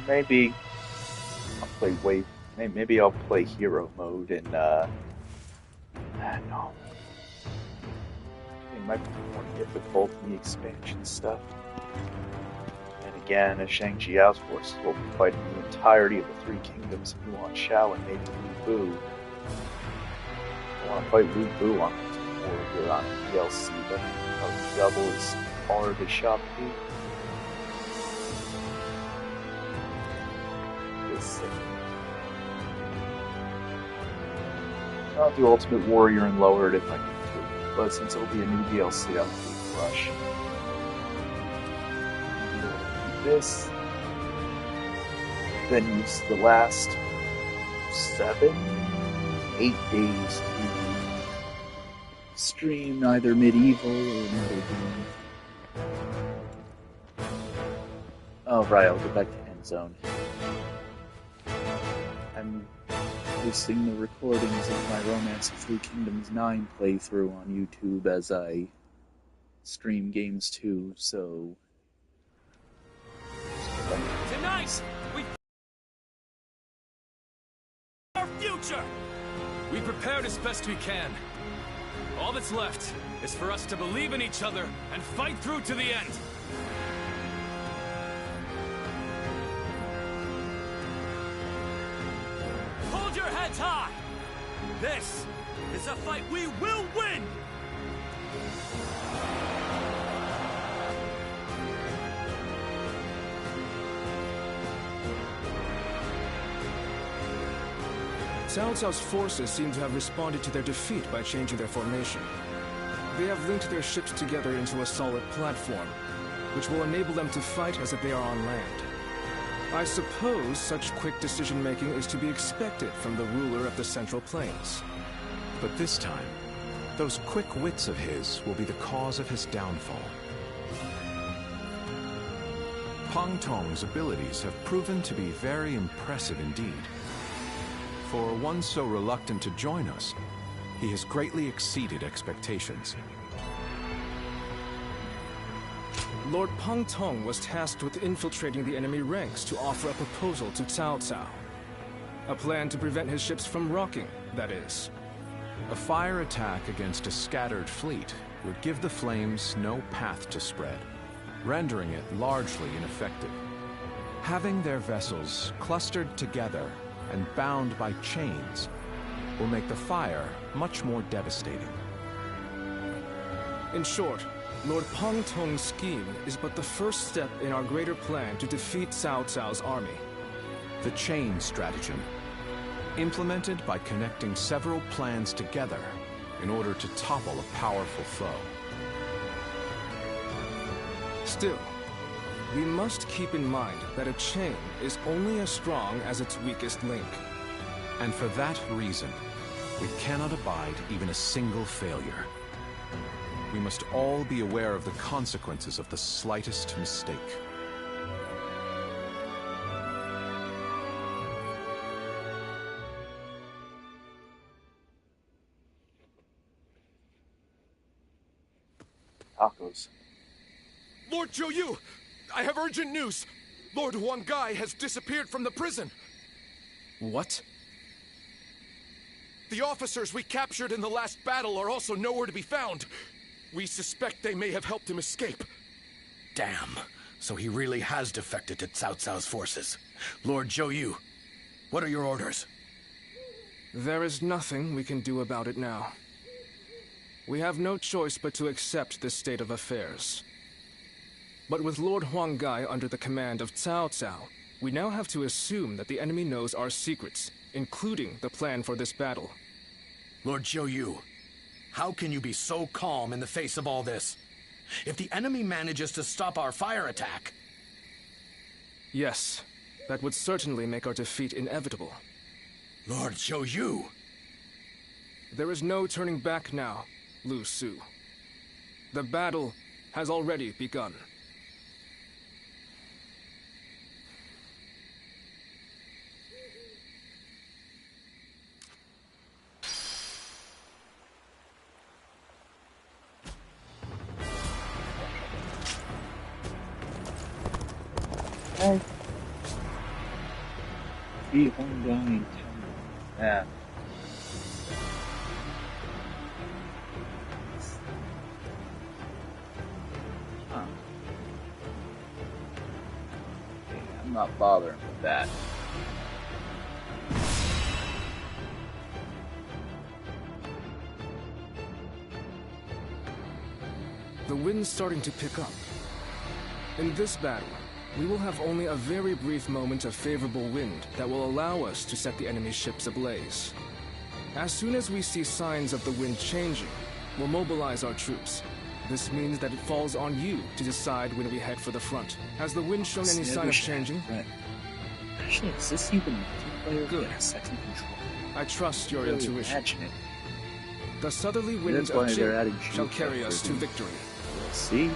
Maybe I'll play maybe I'll play hero mode and no. It might be more difficult in the expansion stuff. And again, as Shang Jiao's forces will be fighting the entirety of the Three Kingdoms of Yuan Shao and maybe Lu Bu. I want to fight Lu Bu on or here on DLC, but I'll double as far as Shop P. I'll do Ultimate Warrior and lower it if I need to. But since it'll be a new DLC, I'll do Rush. This. Then use the last 7, 8 days to stream either Medieval or another game. Oh, right, I'll get back to End Zone. I'm posting the recordings of my Romance of Three Kingdoms 9 playthrough on YouTube as I stream games too, so... Tonight, we our future! We prepared as best we can. All that's left is for us to believe in each other and fight through to the end. Hold your heads high! This is a fight we will win! Cao Cao's forces seem to have responded to their defeat by changing their formation. They have linked their ships together into a solid platform, which will enable them to fight as if they are on land. I suppose such quick decision-making is to be expected from the ruler of the Central Plains. But this time, those quick wits of his will be the cause of his downfall. Pang Tong's abilities have proven to be very impressive indeed. For one so reluctant to join us, he has greatly exceeded expectations. Lord Pang Tong was tasked with infiltrating the enemy ranks to offer a proposal to Cao Cao. A plan to prevent his ships from rocking, that is. A fire attack against a scattered fleet would give the flames no path to spread, rendering it largely ineffective. Having their vessels clustered together and bound by chains will make the fire much more devastating. In short, Lord Pang Tong's scheme is but the first step in our greater plan to defeat Cao Cao's army. The chain stratagem, implemented by connecting several plans together in order to topple a powerful foe. Still, we must keep in mind that a chain is only as strong as its weakest link. And for that reason, we cannot abide even a single failure. We must all be aware of the consequences of the slightest mistake. Tacos. Lord Zhou Yu! I have urgent news! Lord Huang Gai has disappeared from the prison! What? The officers we captured in the last battle are also nowhere to be found. We suspect they may have helped him escape. Damn. So he really has defected to Cao Cao's forces. Lord Zhou Yu, what are your orders? There is nothing we can do about it now. We have no choice but to accept this state of affairs. But with Lord Huang Gai under the command of Cao Cao, we now have to assume that the enemy knows our secrets, including the plan for this battle. Lord Zhou Yu, how can you be so calm in the face of all this? If the enemy manages to stop our fire attack... Yes, that would certainly make our defeat inevitable. Lord Zhou Yu! There is no turning back now, Lu Su. The battle has already begun. Okay. Beat one guy in 10 minutes. Huh. Okay, I'm not bothering with that. The wind's starting to pick up. In this battle, we will have only a very brief moment of favorable wind that will allow us to set the enemy ships ablaze. As soon as we see signs of the wind changing, we'll mobilize our troops. This means that it falls on you to decide when we head for the front. Has the wind shown any sign of changing? Actually, is this even multiplayer? Good. Yeah, second control. I trust your Really intuition. imagine it. The southerly winds That's why of they're Jin adding shall shield carry us to for victory. We'll see.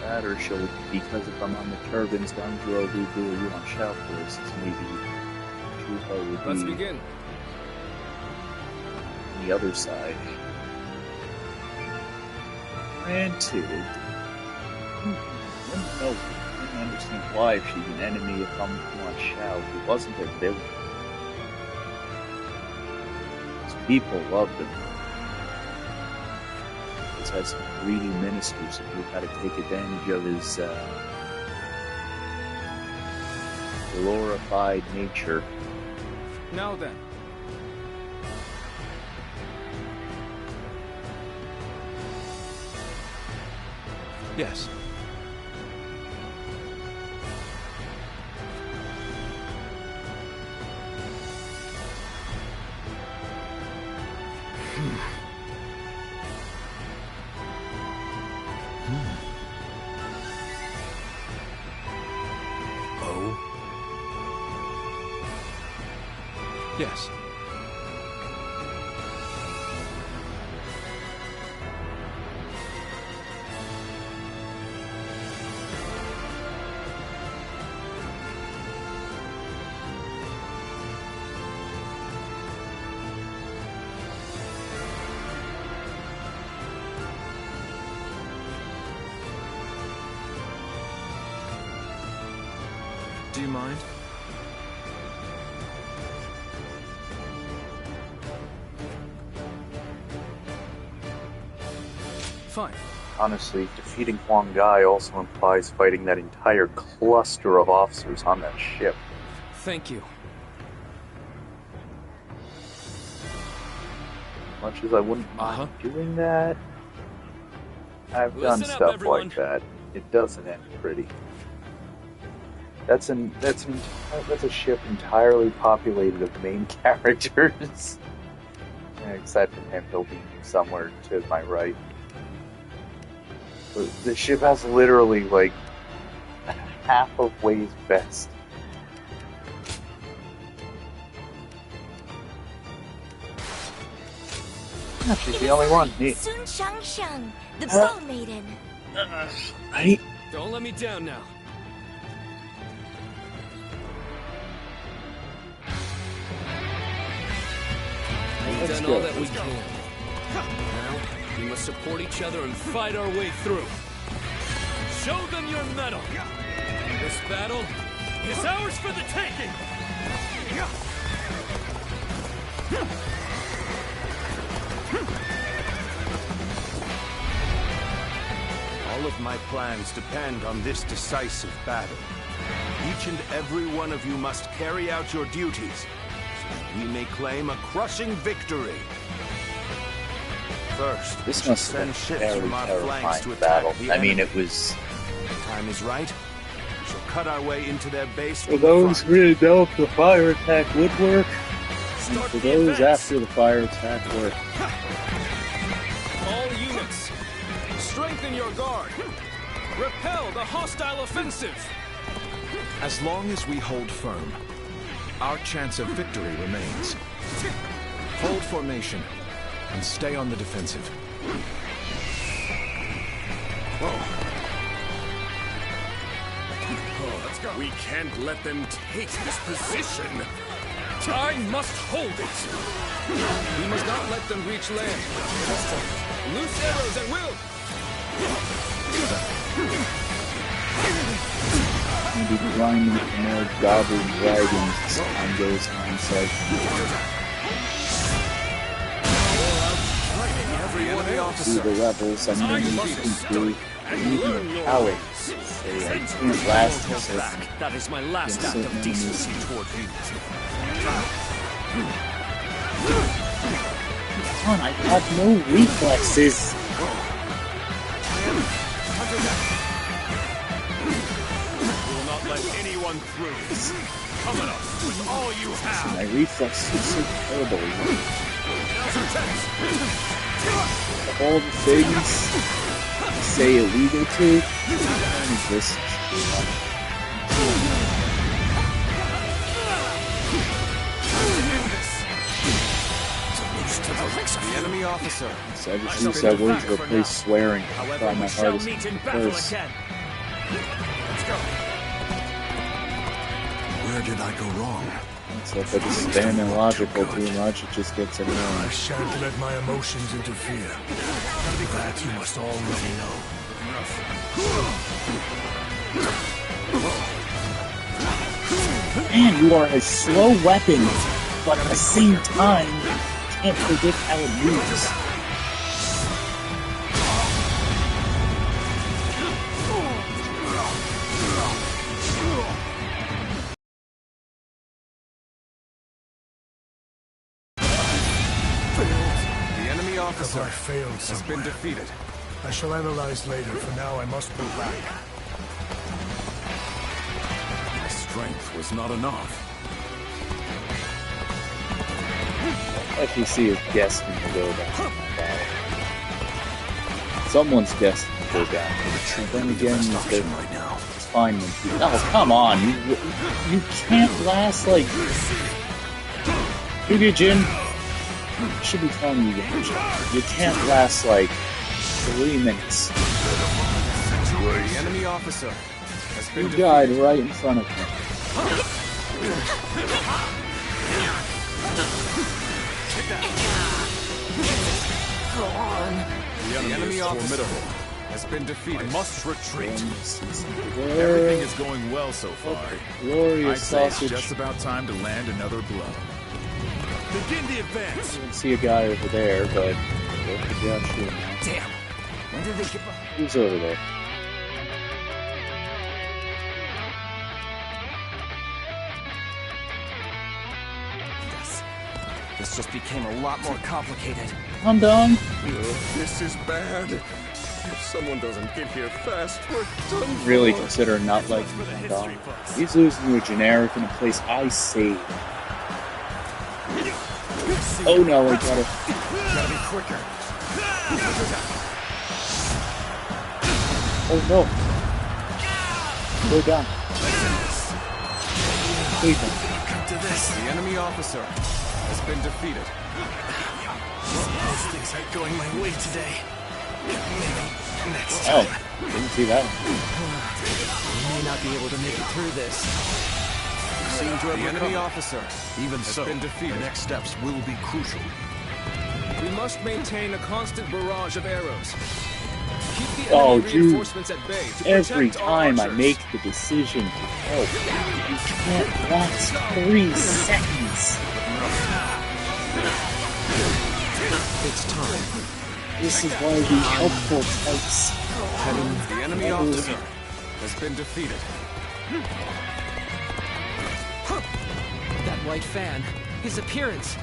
That or she'll, because if I'm on the turbines, Danjuro will do you on shaft forces, maybe Chuho would Let's be begin. on the other side. Granted, I don't understand why if she's an enemy if I'm on Shao. He wasn't a villain. His people loved him. He had some greedy ministers who knew how to take advantage of his glorified nature. Now then. Yes. Oh? Yes. Do you mind? Fine. Honestly, defeating Huang Gai also implies fighting that entire cluster of officers on that ship. Thank you. As much as I wouldn't mind doing that, I've done Listen up, stuff everyone. like that. It doesn't end pretty. That's a ship entirely populated of main characters. Except for him, he'll be somewhere to my right. But the ship has literally like half of Wei's best. Yeah, she's the only one. Neat. Sun Shangshang, the Bow Maiden. Right? Don't let me down now. We've Let's done go. all that we can. Now, we must support each other and fight our way through. Show them your mettle. This battle is ours for the taking. All of my plans depend on this decisive battle. Each and every one of you must carry out your duties, so that we may claim a crushing victory. First, This we must shall have send been a ships very from our flanks to terrifying attack battle. the I mean, enemy. it was... When the time is right, we shall cut our way into their base For from the those front. who didn't know if the fire attack would work, and for those after the fire attack worked. All units, strengthen your guard. Repel the hostile offensive. As long as we hold firm, our chance of victory remains. Hold formation and stay on the defensive. Let's go. We can't let them take this position. I must hold it. We must not let them reach land. Loose arrows at will. Maybe grinding for more goblin dragons as time goes on, so... Every enemy Do officer. the levels, I'm gonna need to do even cowards. Say, I can't last this. That is my last act of decency toward you. Come on, I have no reflexes! We will not let anyone through. Come at us with all you have. My reflexes are so terrible. All the things say illegal to exist. The enemy officer. So I just use that word to replace swearing. Try my hardest to curse. Let's go. Where did I go wrong? So if I just stand illogical too much, it just gets annoying. I shan't let my emotions interfere. That you must already know. Man, you are a slow weapon, but at the same time, you can't predict how it moves. The enemy officer has been defeated. I shall analyze later. For now, I must go back. My strength was not enough. FEC is destined to go down in that battle. Someone's destined to go down. But then again, it's fine when people... Oh, come on! You can't last like... You get Jin. It should be fun, you get Jin. You can't last like 3 minutes. The enemy officer has been You died right in front of me. Go on. The enemy officer has been defeated. I must retreat. Everything is going well so far. Glorious I'd say it's sausage. just about time to land another blow. Begin the advance. I don't see a guy over there, but good job shooting now. Damn. When did they get behind? Who's over there? This just became a lot more complicated. I'm done. This is bad. If someone doesn't get here fast, we're done. Really consider not liking him, dog. He's losing to a generic in a place I saved. Oh no, I got it. Gotta be quicker. Oh no. Go down. Leave him. Come to this. The enemy officer has been defeated. Those things aren't going my way today. Maybe next Oh, time. didn't see that. We may not be able to make it through this. Seem to have The enemy recovered. officer Even has so, been defeated. the next steps will be crucial. We must maintain a constant barrage of arrows. Keep the Oh, enemy dude. reinforcements at bay to Every protect our time I archers. make the decision to help, you can't last 3 seconds. It's time. This is why the helpful types. The enemy officer has been defeated. That white fan, his appearance.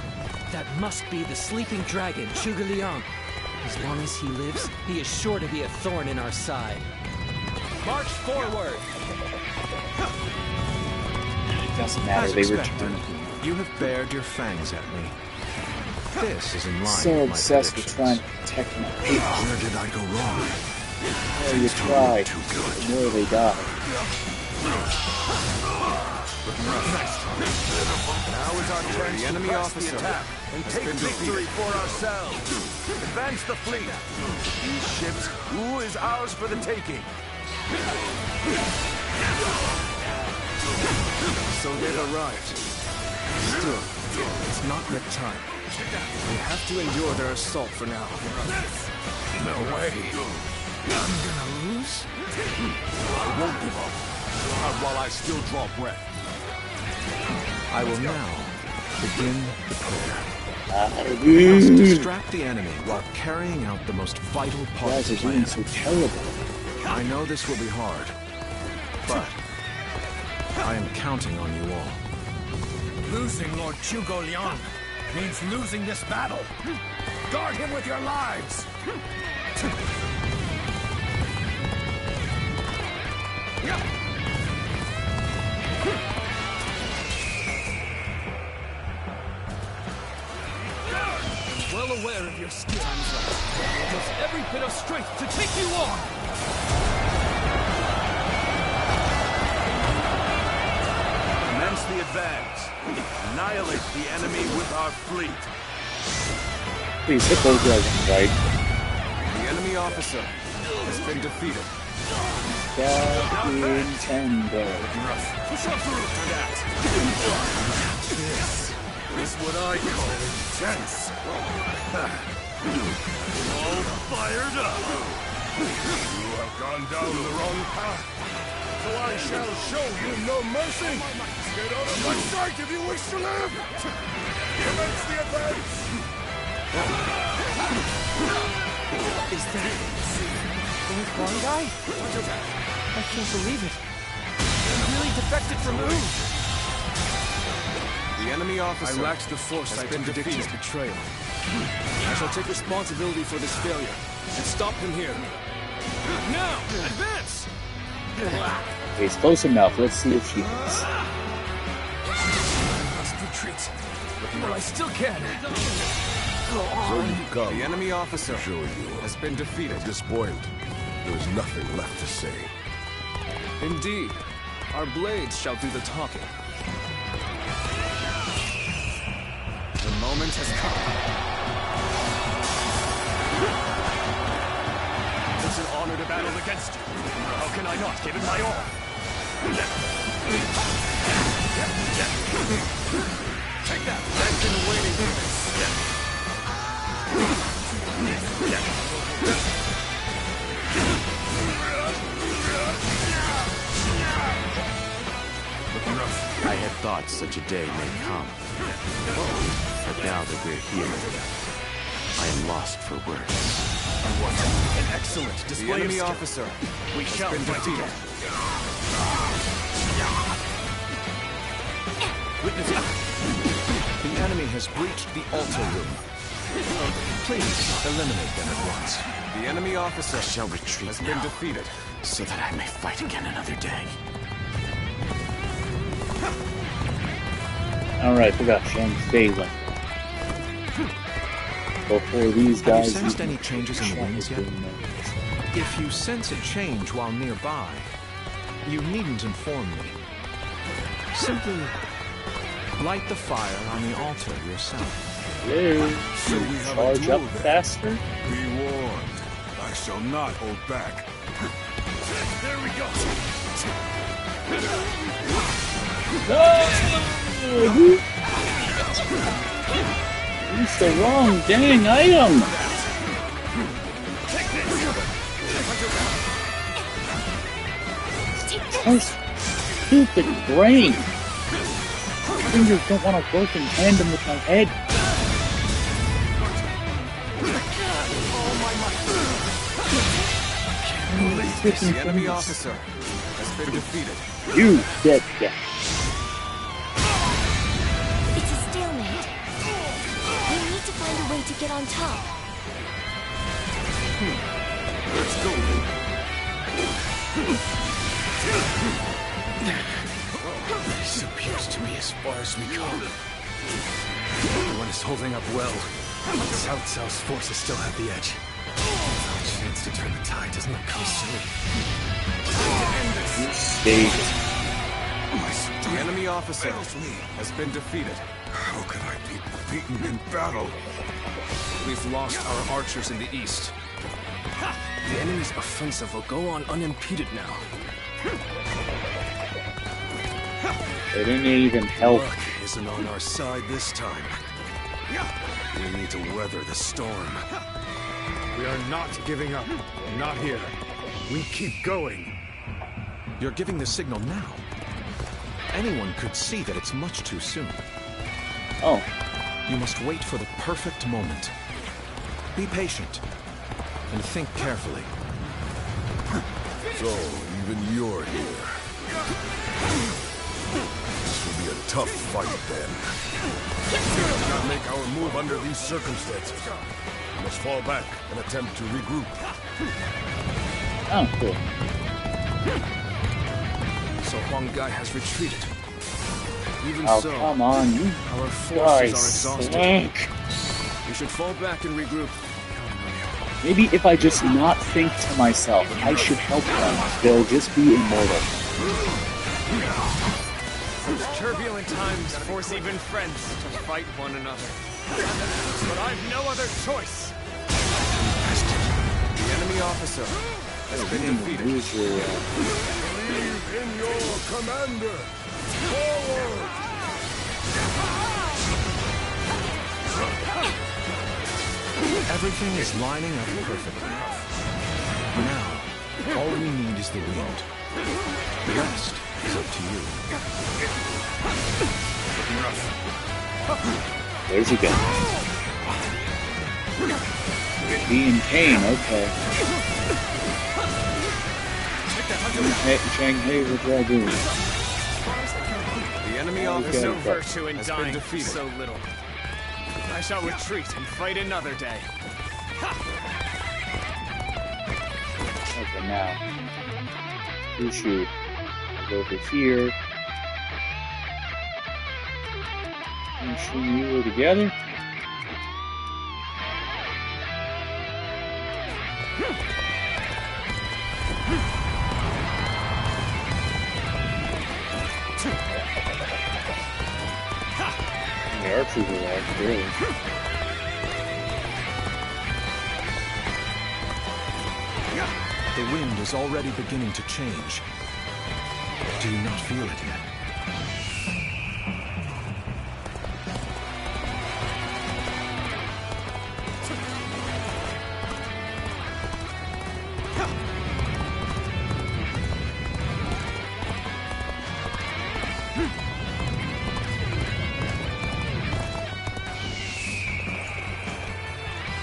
That must be the sleeping dragon, Zhuge Liang. As long as he lives, he is sure to be a thorn in our side. March forward! It doesn't matter, As they expected, return. you have bared your fangs at me. This is in line So with my obsessed with predictions. trying to protect my people. Where did I go wrong? The more you try, the more they die. Now is our chance The to enemy press officer the attack and has take been victory defeated. for ourselves. Advance the fleet. These ships, who is ours for the taking? So they've arrived. Still, it's not yet time. We have to endure their assault for now. No way. I'm gonna lose? I won't give up. Not while I still draw breath. I will now begin the prayer. Ah, We must dude. distract the enemy while carrying out the most vital You part of guys the are doing plan. so terrible. I know this will be hard, but I am counting on you all. Losing Lord Zhuge Liang means losing this battle. Guard him with your lives. aware of your skill. It takes every bit of strength to take you on! Commence the advance. Annihilate the enemy with our fleet. Please hit those dragons, right? The enemy officer has been defeated. Fucking Tango. Push on through to that. This is what I call intense. All fired up. You have gone down the wrong path, so I shall show you no mercy. Get out of my sight if you wish to live. Commence the advance. Is that the one guy? I can't believe it. He really defected from Wu. The enemy officer. I lacked the foresight to predict his betrayal. I shall take responsibility for this failure and stop him here. Now, advance! Okay, it's close enough. Let's see if she does. I must retreat. But I still can. Go So on. you come. The enemy officer Show you. has been defeated. At this point, there is nothing left to say. Indeed, our blades shall do the talking. The moment has come. It's an honor to battle against you. How can I not give it my all? Take that. I've been waiting for this. I had thought such a day may come. But now that we're here, I am lost for words. What an excellent The display of enemy skill. officer We has shall been fight defeated. together. Witness it. The enemy has breached the altar room. Please eliminate them at once. The enemy officer I shall retreat has now, been defeated. so that I may fight again another day. Alright, forgot Shang failing. Before these Have guys. you sensed any changes in the Shang winds is yet? doing that. If you sense a change while nearby, you needn't inform me. Simply light the fire on the altar yourself. Hello. So we have a Charge duel up then. faster? Be warned. I shall not hold back. There we go. No! It's the wrong dang item! My stupid brain! Fingers don't want to work in tandem with my head. The enemy officer has been defeated. You dead guy. It's a stalemate. We need to find a way to get on top. Let's go. This appears to be as far as we come. Everyone is holding up well. Cao Cao's forces still have the edge. Our chance to turn the tide does not come soon. The enemy officer has been defeated. How could I be beaten in battle? We've lost our archers in the east. The enemy's offensive will go on unimpeded now. They didn't even help. Luck isn't on our side this time. We need to weather the storm. We are not giving up. Not here. We keep going. You're giving the signal now. Anyone could see that it's much too soon. Oh. You must wait for the perfect moment. Be patient. And think carefully. So, even you're here. This will be a tough fight then. We cannot make our move under these circumstances. We must fall back and attempt to regroup. Oh, cool. So Huang Gai has retreated. Even Oh, so, come on, you our guys forces are exhausted. stink. We should fall back and regroup. Maybe if I just not think to myself, I should help them, they'll just be immortal. Such turbulent times force even friends to fight one another. But I've no other choice. The enemy officer has been defeated. Believe in your commander! Forward! Everything is lining up perfectly. Now, all we need is the wind. The rest is up to you. Where's he going? Be in pain, okay. Shanghai, what do I do? The enemy officer no virtue in dying so little. I shall retreat and fight another day. Okay, now. Ushu. I'll go over here. Ushu and you are together. The archers are there, clearly. The wind is already beginning to change. Do you not feel it yet?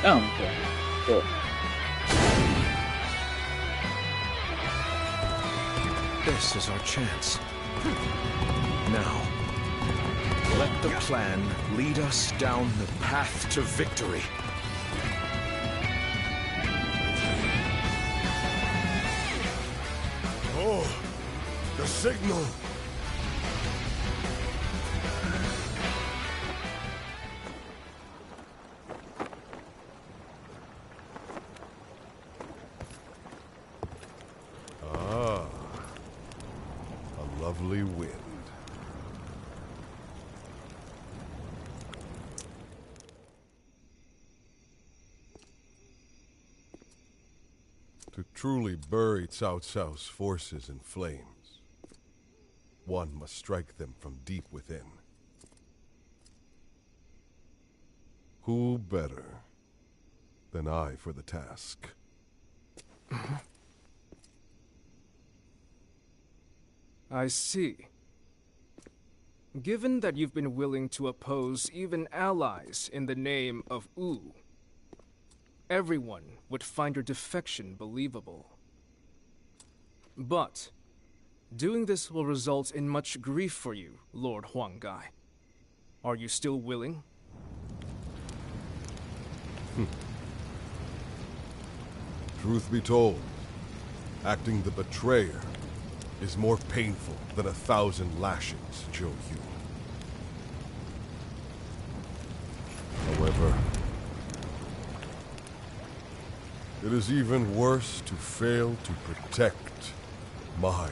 Oh, okay. Cool. This is our chance. Now, let the plan lead us down the path to victory. Oh, the signal! Lovely wind. To truly bury Cao Cao's forces in flames, one must strike them from deep within. Who better than I for the task? I see. Given that you've been willing to oppose even allies in the name of Wu, everyone would find your defection believable. But doing this will result in much grief for you, Lord Huanggai. Are you still willing? Truth be told, acting the betrayer is more painful than 1,000 lashings, Zhou Yu. However, it is even worse to fail to protect my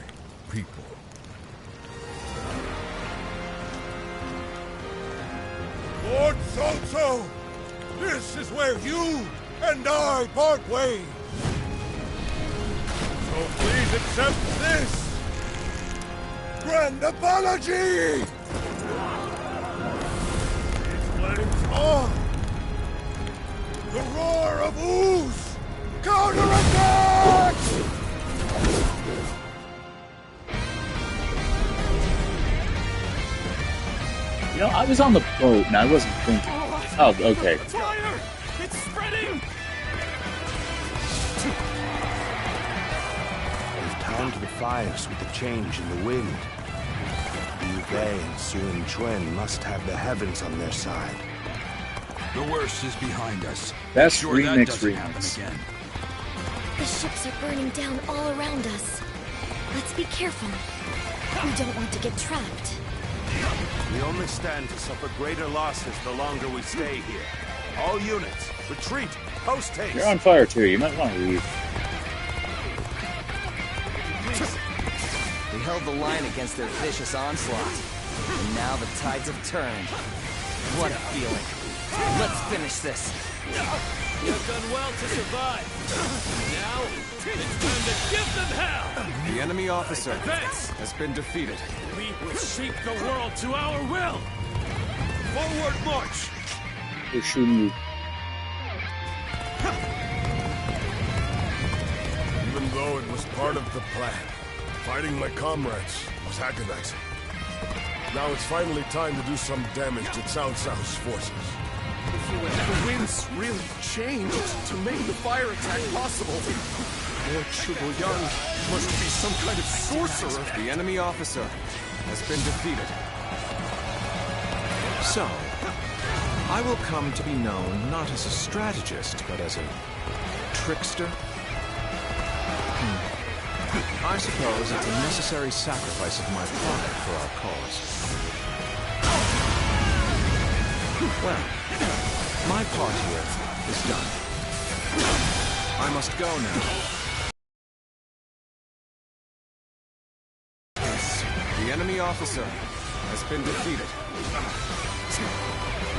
people. Lord Cao Cao, this is where you and I part ways. So please accept this grand apology! These flames on! The roar of ooze! Counterattack! You know, I was on the boat and I wasn't thinking. Oh, okay. Fire! It's spreading! We've timed the fires with the change in the wind. Liu Bei and Sun Quan must have the heavens on their side. The worst is behind us. Best Sure that remix doesn't happen again. The ships are burning down all around us. Let's be careful. We don't want to get trapped. We only stand to suffer greater losses the longer we stay here. All units, retreat! Post haste! You're on fire too, you might want to leave. We held the line against their vicious onslaught, and now the tides have turned. What a feeling. Let's finish this. You've done well to survive. Now, it's time to give them hell! The enemy officer Advance! has been defeated. We will shape the world to our will! Forward march! They're shooting you. Even though it was part of the plan, fighting my comrades was agonizing. Now it's finally time to do some damage to Cao Cao's forces. The winds really changed to make the fire attack possible. Lord Zhuge must be some kind of sorcerer. The enemy officer has been defeated. So, I will come to be known not as a strategist, but as a trickster. I suppose it's a necessary sacrifice of my pride for our cause. Well, my part here is done. I must go now. The enemy officer has been defeated.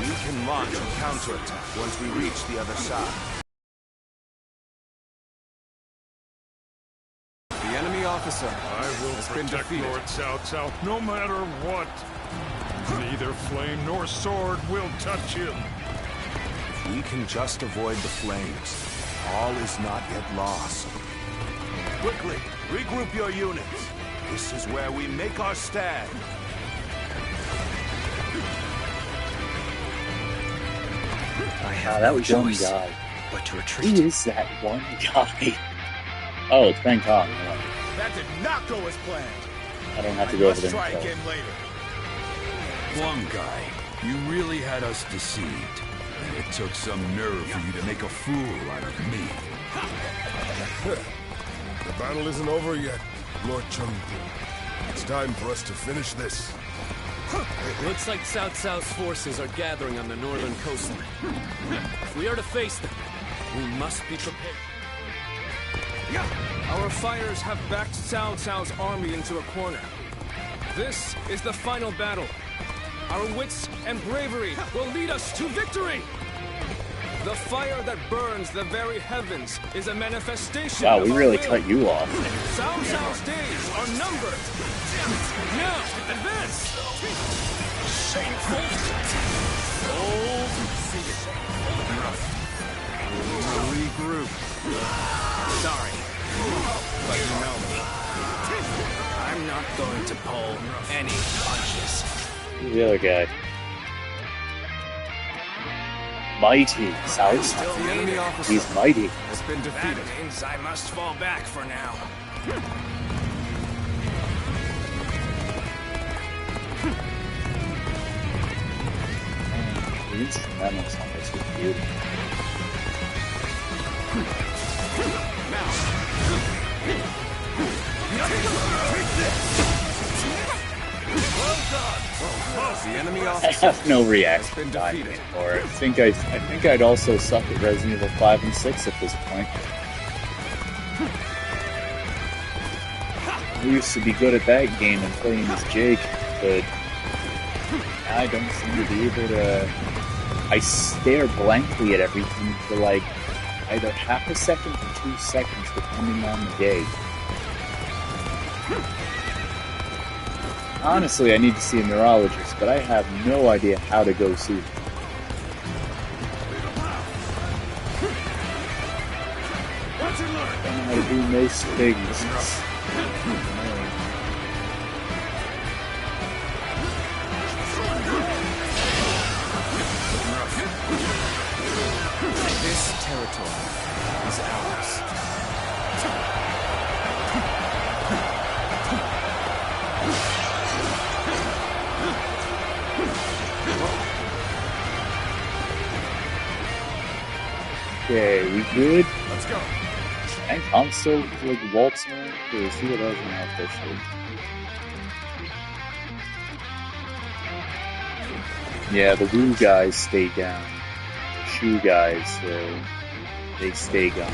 We can launch a counterattack once we reach the other side. The enemy officer has been defeated. Lord Cao Cao, no matter what. Neither flame nor sword will touch him. If we can just avoid the flames, all is not yet lost. Quickly, regroup your units. This is where we make our stand. I have That no was one choice guy. but to retreat. Who is that one guy? Oh, it's Bangkok. That did not go as planned. I don't have to go over there. Try and kill. again later. One guy, you really had us deceived. And it took some nerve for you to make a fool out of me. The battle isn't over yet, Lord Chung. It's time for us to finish this. Looks like Cao Cao's forces are gathering on the northern coastline. If we are to face them, we must be prepared. Our fires have backed Cao Cao's army into a corner. This is the final battle. Our wits and bravery will lead us to victory! The fire that burns the very heavens is a manifestation Wow, of we our really will. cut you off. Cao Cao's days are numbered. Now, advance! Shameful! Old Regroup. Sorry, but you know me. I'm not going to pull any punches. Who's the other guy? Mighty Cao The Cao. enemy officer He's mighty. has been defeated. That means I must fall back for now. The instrumentals on this was beautiful. The enemy I officer have no reaction time anymore. I think I'd also suck at Resident Evil 5 and 6 at this point. I used to be good at that game and playing as Jake, but I don't seem to be able to. I stare blankly at everything for like either half a second or 2 seconds, depending on the day. Honestly, I need to see a neurologist, but I have no idea how to go see him. I don't know how to do most things. This territory is ours. Okay, we good? Let's go. And I'm still like waltzing to see what else now officially. Yeah, the Wu guys stay down. Chu guys, so they stay gone.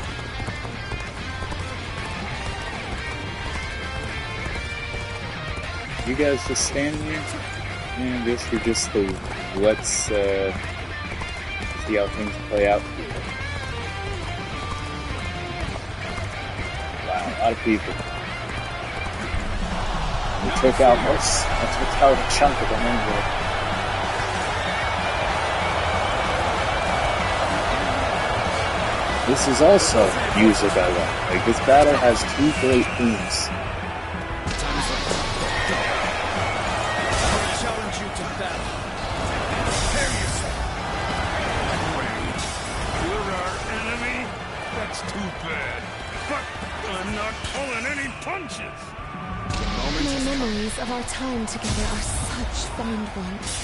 You guys just stand here? Yeah, I guess you're just the let's see how things play out here. Wow, a lot of people. We took out a chunk of them anyway. This is also music I love. Like, this battle has two great themes. My memories of our time together are such fond ones.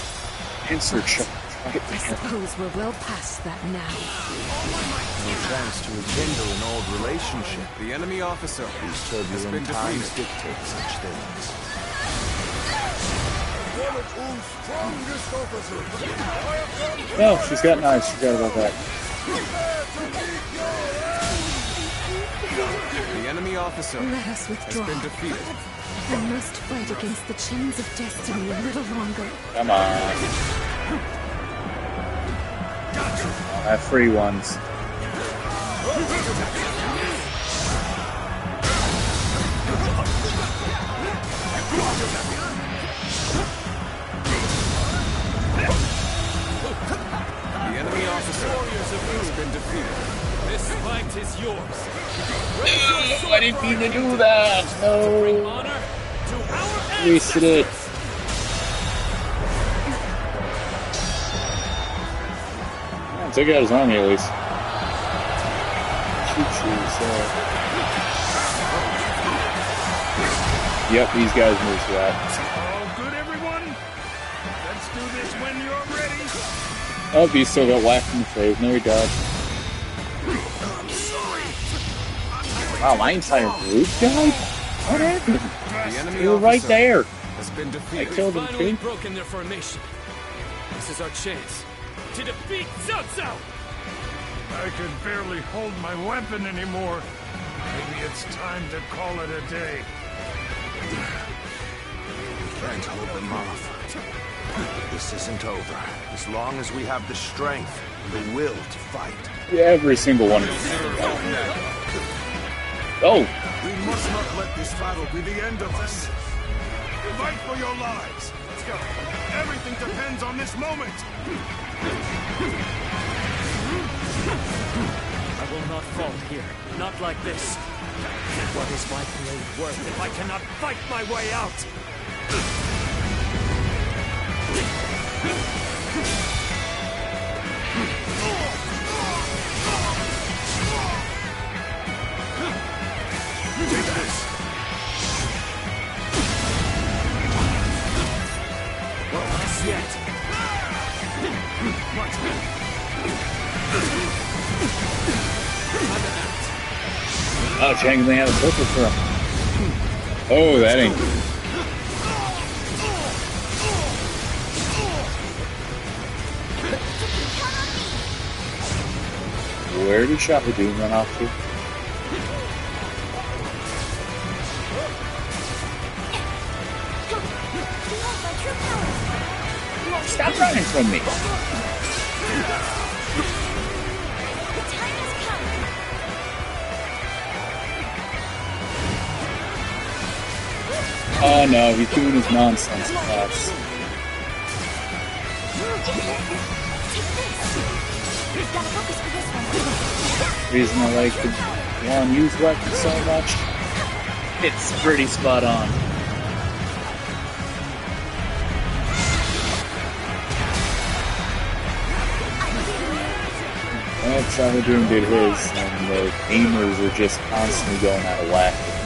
Insert shot. I suppose we're well past that now. No chance to rekindle an old relationship. The enemy officer. These turbulent times dictate such things. No, she's got knives. She forgot about that. The enemy officer. Let us withdraw. Has been defeated. I must fight against the chains of destiny a little longer. Come on. I'll have free ones. The enemy officer has been defeated. This fight is yours. I didn't mean to do that. No. Wasted it. Yeah, took out his army at least. Yep, these guys moved to that. All good, everyone? Let's do this when you're ready. Oh, he still got whacked in the face. No, he died. Wow, my entire group died? What happened? They were right there. Has been defeated. I killed them Finally too. broken their formation. This is our chance to defeat Cao Cao. I can barely hold my weapon anymore. Maybe it's time to call it a day. Can't hold them off. This isn't over. As long as we have the strength and the will to fight. Yeah, every single one of them. Oh! We must not let this battle be the end of us. Fight for your lives. Let's go. Everything depends on this moment. I will not fall here. Not like this. What is my blade worth if I cannot fight my way out? Take this. Not yet. Watch me. Oh, Chang Li had a purple for him. Oh, that ain't good. Where did Shahadoon run off to? Stop running from me! Oh no, he's doing his nonsense attacks. Reason I like the one-use weapon so much, it's pretty spot on. Well, Shahadoon did his, and the aimers are just constantly going out of whack with me.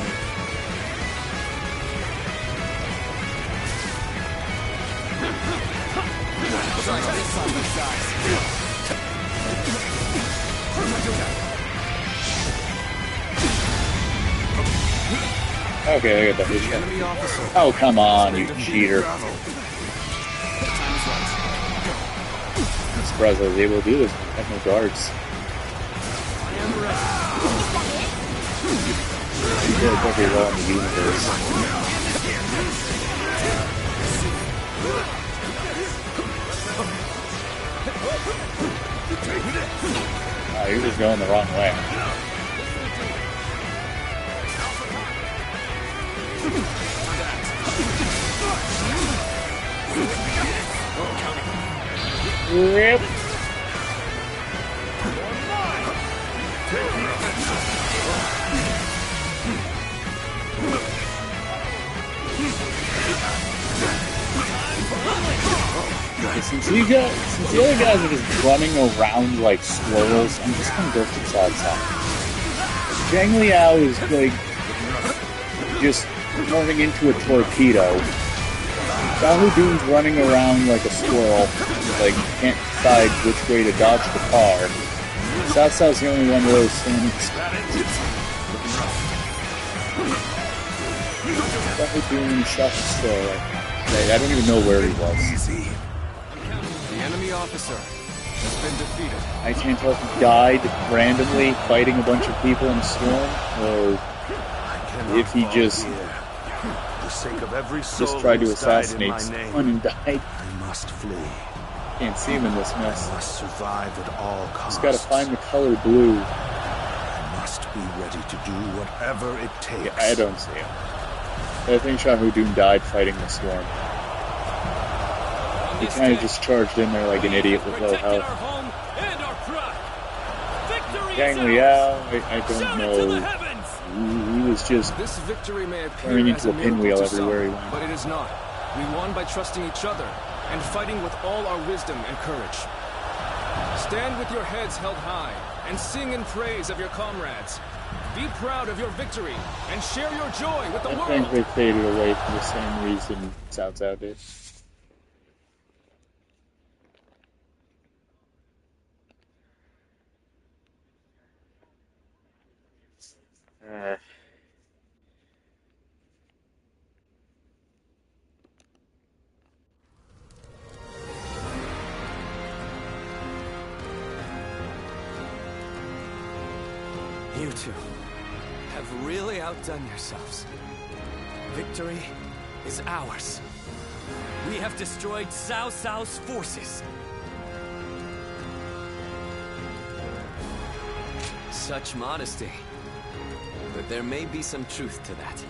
Okay, I got the headshot. Oh, come on, you cheater. surprised I was able to do this. I have no guards. You did very well in the universe. You're just going the wrong way. Yep. Since the other guys are just running around like squirrels, I'm just gonna go for Salsa. Zhang Liao is like just turning into a torpedo. Xiahou Dun's running around like a squirrel, like can't decide which way to dodge the car. Cao Cao's the only one really standing. Xiahou Dun shot the squirrel. I don't even know where he was. The enemy officer has been defeated. I can't tell if he died randomly fighting a bunch of people in a storm, or if he just tried to assassinate someone and died. I must flee. Can't see him in this mess. I must survive at all costs. Just gotta find the color blue. I must be ready to do whatever it takes. Yeah, I don't see him. I think Xiahou Dun died fighting the storm. He kind of just charged in there like an idiot with low health. Zhang Liao, I don't know. He was just This victory may turning appear as into a a miracle pinwheel to some, everywhere he went. but it is not. We won by trusting each other and fighting with all our wisdom and courage. Stand with your heads held high and sing in praise of your comrades. Be proud of your victory and share your joy with the world. I think they faded away for the same reason Cao Cao did. You two have really outdone yourselves. Victory is ours. We have destroyed Cao Cao's forces. Such modesty. But there may be some truth to that.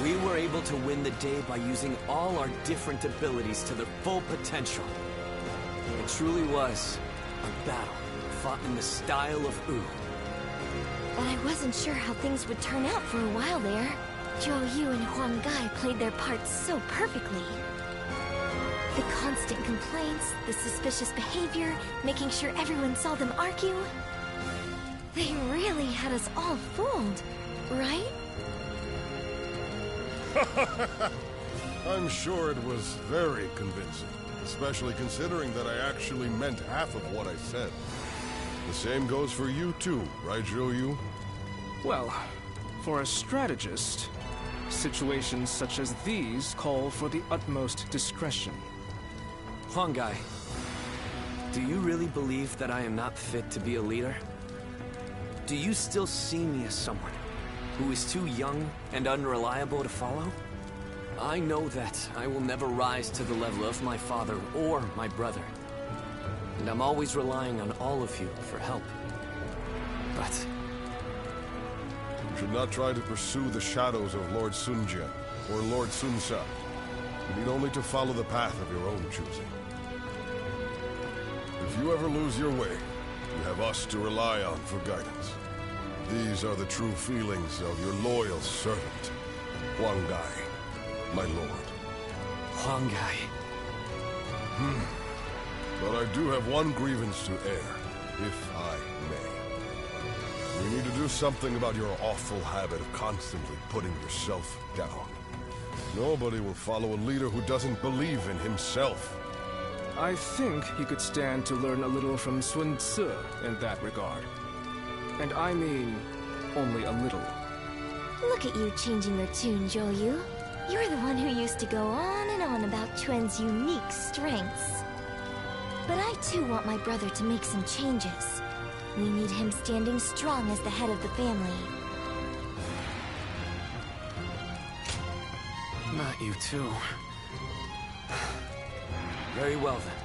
We were able to win the day by using all our different abilities to their full potential. It truly was a battle fought in the style of Wu. But I wasn't sure how things would turn out for a while there. Zhou Yu and Huang Gai played their parts so perfectly. The constant complaints, the suspicious behavior, making sure everyone saw them argue. They really had us all fooled, right? I'm sure it was very convincing, especially considering that I actually meant half of what I said. The same goes for you too, right, Zhou Yu? Well, for a strategist, situations such as these call for the utmost discretion. Huang Gai, do you really believe that I am not fit to be a leader? Do you still see me as someone who is too young and unreliable to follow? I know that I will never rise to the level of my father or my brother. And I'm always relying on all of you for help. But you should not try to pursue the shadows of Lord Sun Jian or Lord Sun Sa. You need only to follow the path of your own choosing. If you ever lose your way, you have us to rely on for guidance. These are the true feelings of your loyal servant, Huang Gai, my lord. Huang Gai. But I do have one grievance to air, if I may. We need to do something about your awful habit of constantly putting yourself down. Nobody will follow a leader who doesn't believe in himself. I think he could stand to learn a little from Sun Tzu in that regard. And I mean, only a little. Look at you changing your tune, Zhou Yu. You're the one who used to go on and on about Quen's unique strengths. But I too want my brother to make some changes. We need him standing strong as the head of the family. Not you too. Very well then.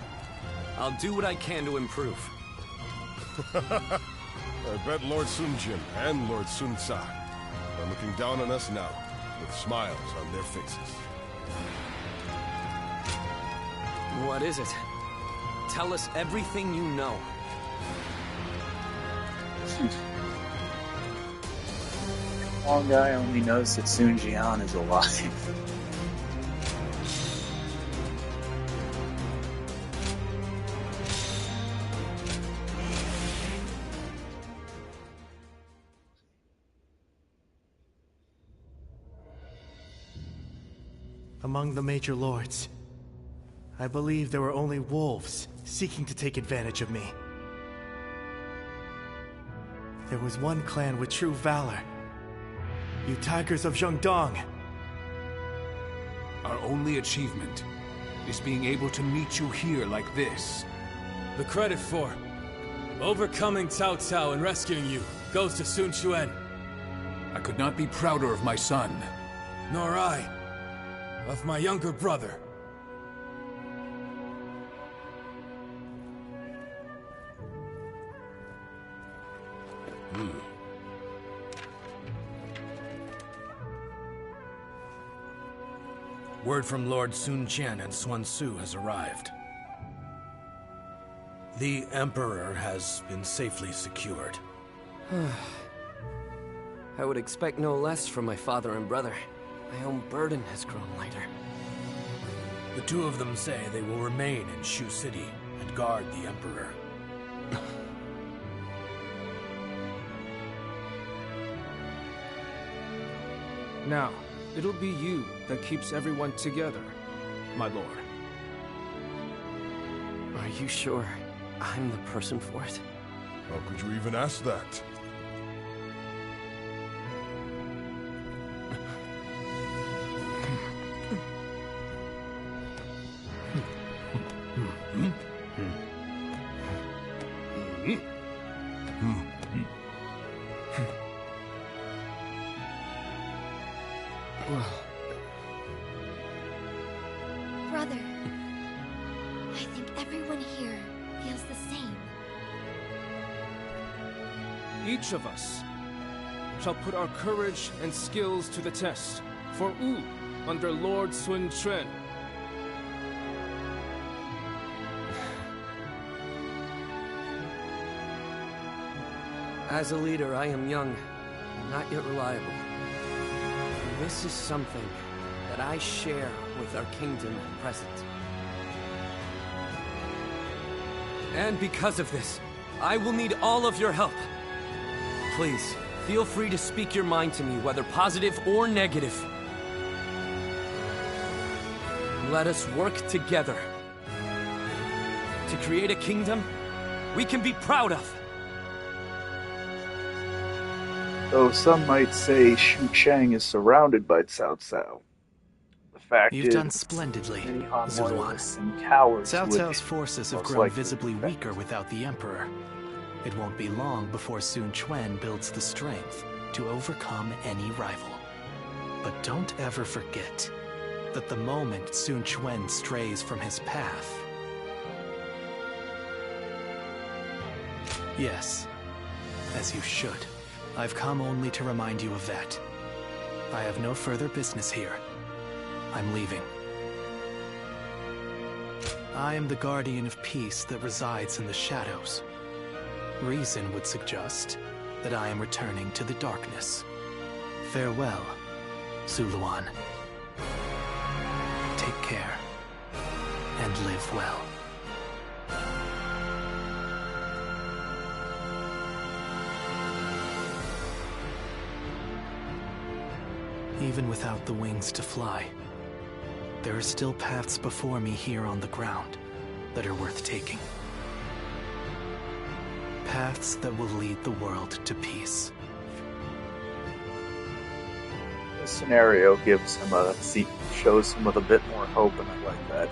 I'll do what I can to improve. I bet Lord Sun Jin and Lord Sun Sa are looking down on us now, with smiles on their faces. What is it? Tell us everything you know. Long guy only knows that Sun Jian is alive. Among the major lords, I believe there were only wolves seeking to take advantage of me. There was one clan with true valor. You tigers of Zhengdong. Our only achievement is being able to meet you here like this. The credit for overcoming Cao Cao and rescuing you goes to Sun Quan. I could not be prouder of my son. Nor I. Of my younger brother. Word from Lord Sun Jian and Xuan Su has arrived. The Emperor has been safely secured. I would expect no less from my father and brother. My own burden has grown lighter. The two of them say they will remain in Shu City and guard the Emperor. Now, it'll be you that keeps everyone together, my lord. Are you sure I'm the person for it? How could you even ask that? Brother, I think everyone here feels the same. Each of us shall put our courage and skills to the test for Wu under Lord Sun Quan. As a leader, I am young, not yet reliable. And this is something that I share with our kingdom at present. And because of this, I will need all of your help. Please, feel free to speak your mind to me, whether positive or negative. Let us work together to create a kingdom we can be proud of. Though some might say Shu Cheng is surrounded by Cao Cao. The fact You've is, done splendidly, many Han Zuluan. loyalists and cowards Cao would Cao's forces have most grown likely visibly defect. weaker without the Emperor. It won't be long before Sun Quan builds the strength to overcome any rival. But don't ever forget that the moment Sun Quan strays from his path... Yes, as you should. I've come only to remind you of that. I have no further business here. I'm leaving. I am the guardian of peace that resides in the shadows. Reason would suggest that I am returning to the darkness. Farewell, Zuluan. Take care, and live well. Even without the wings to fly, there are still paths before me here on the ground that are worth taking. Paths that will lead the world to peace. This scenario gives him shows him with a bit more hope, and I like that.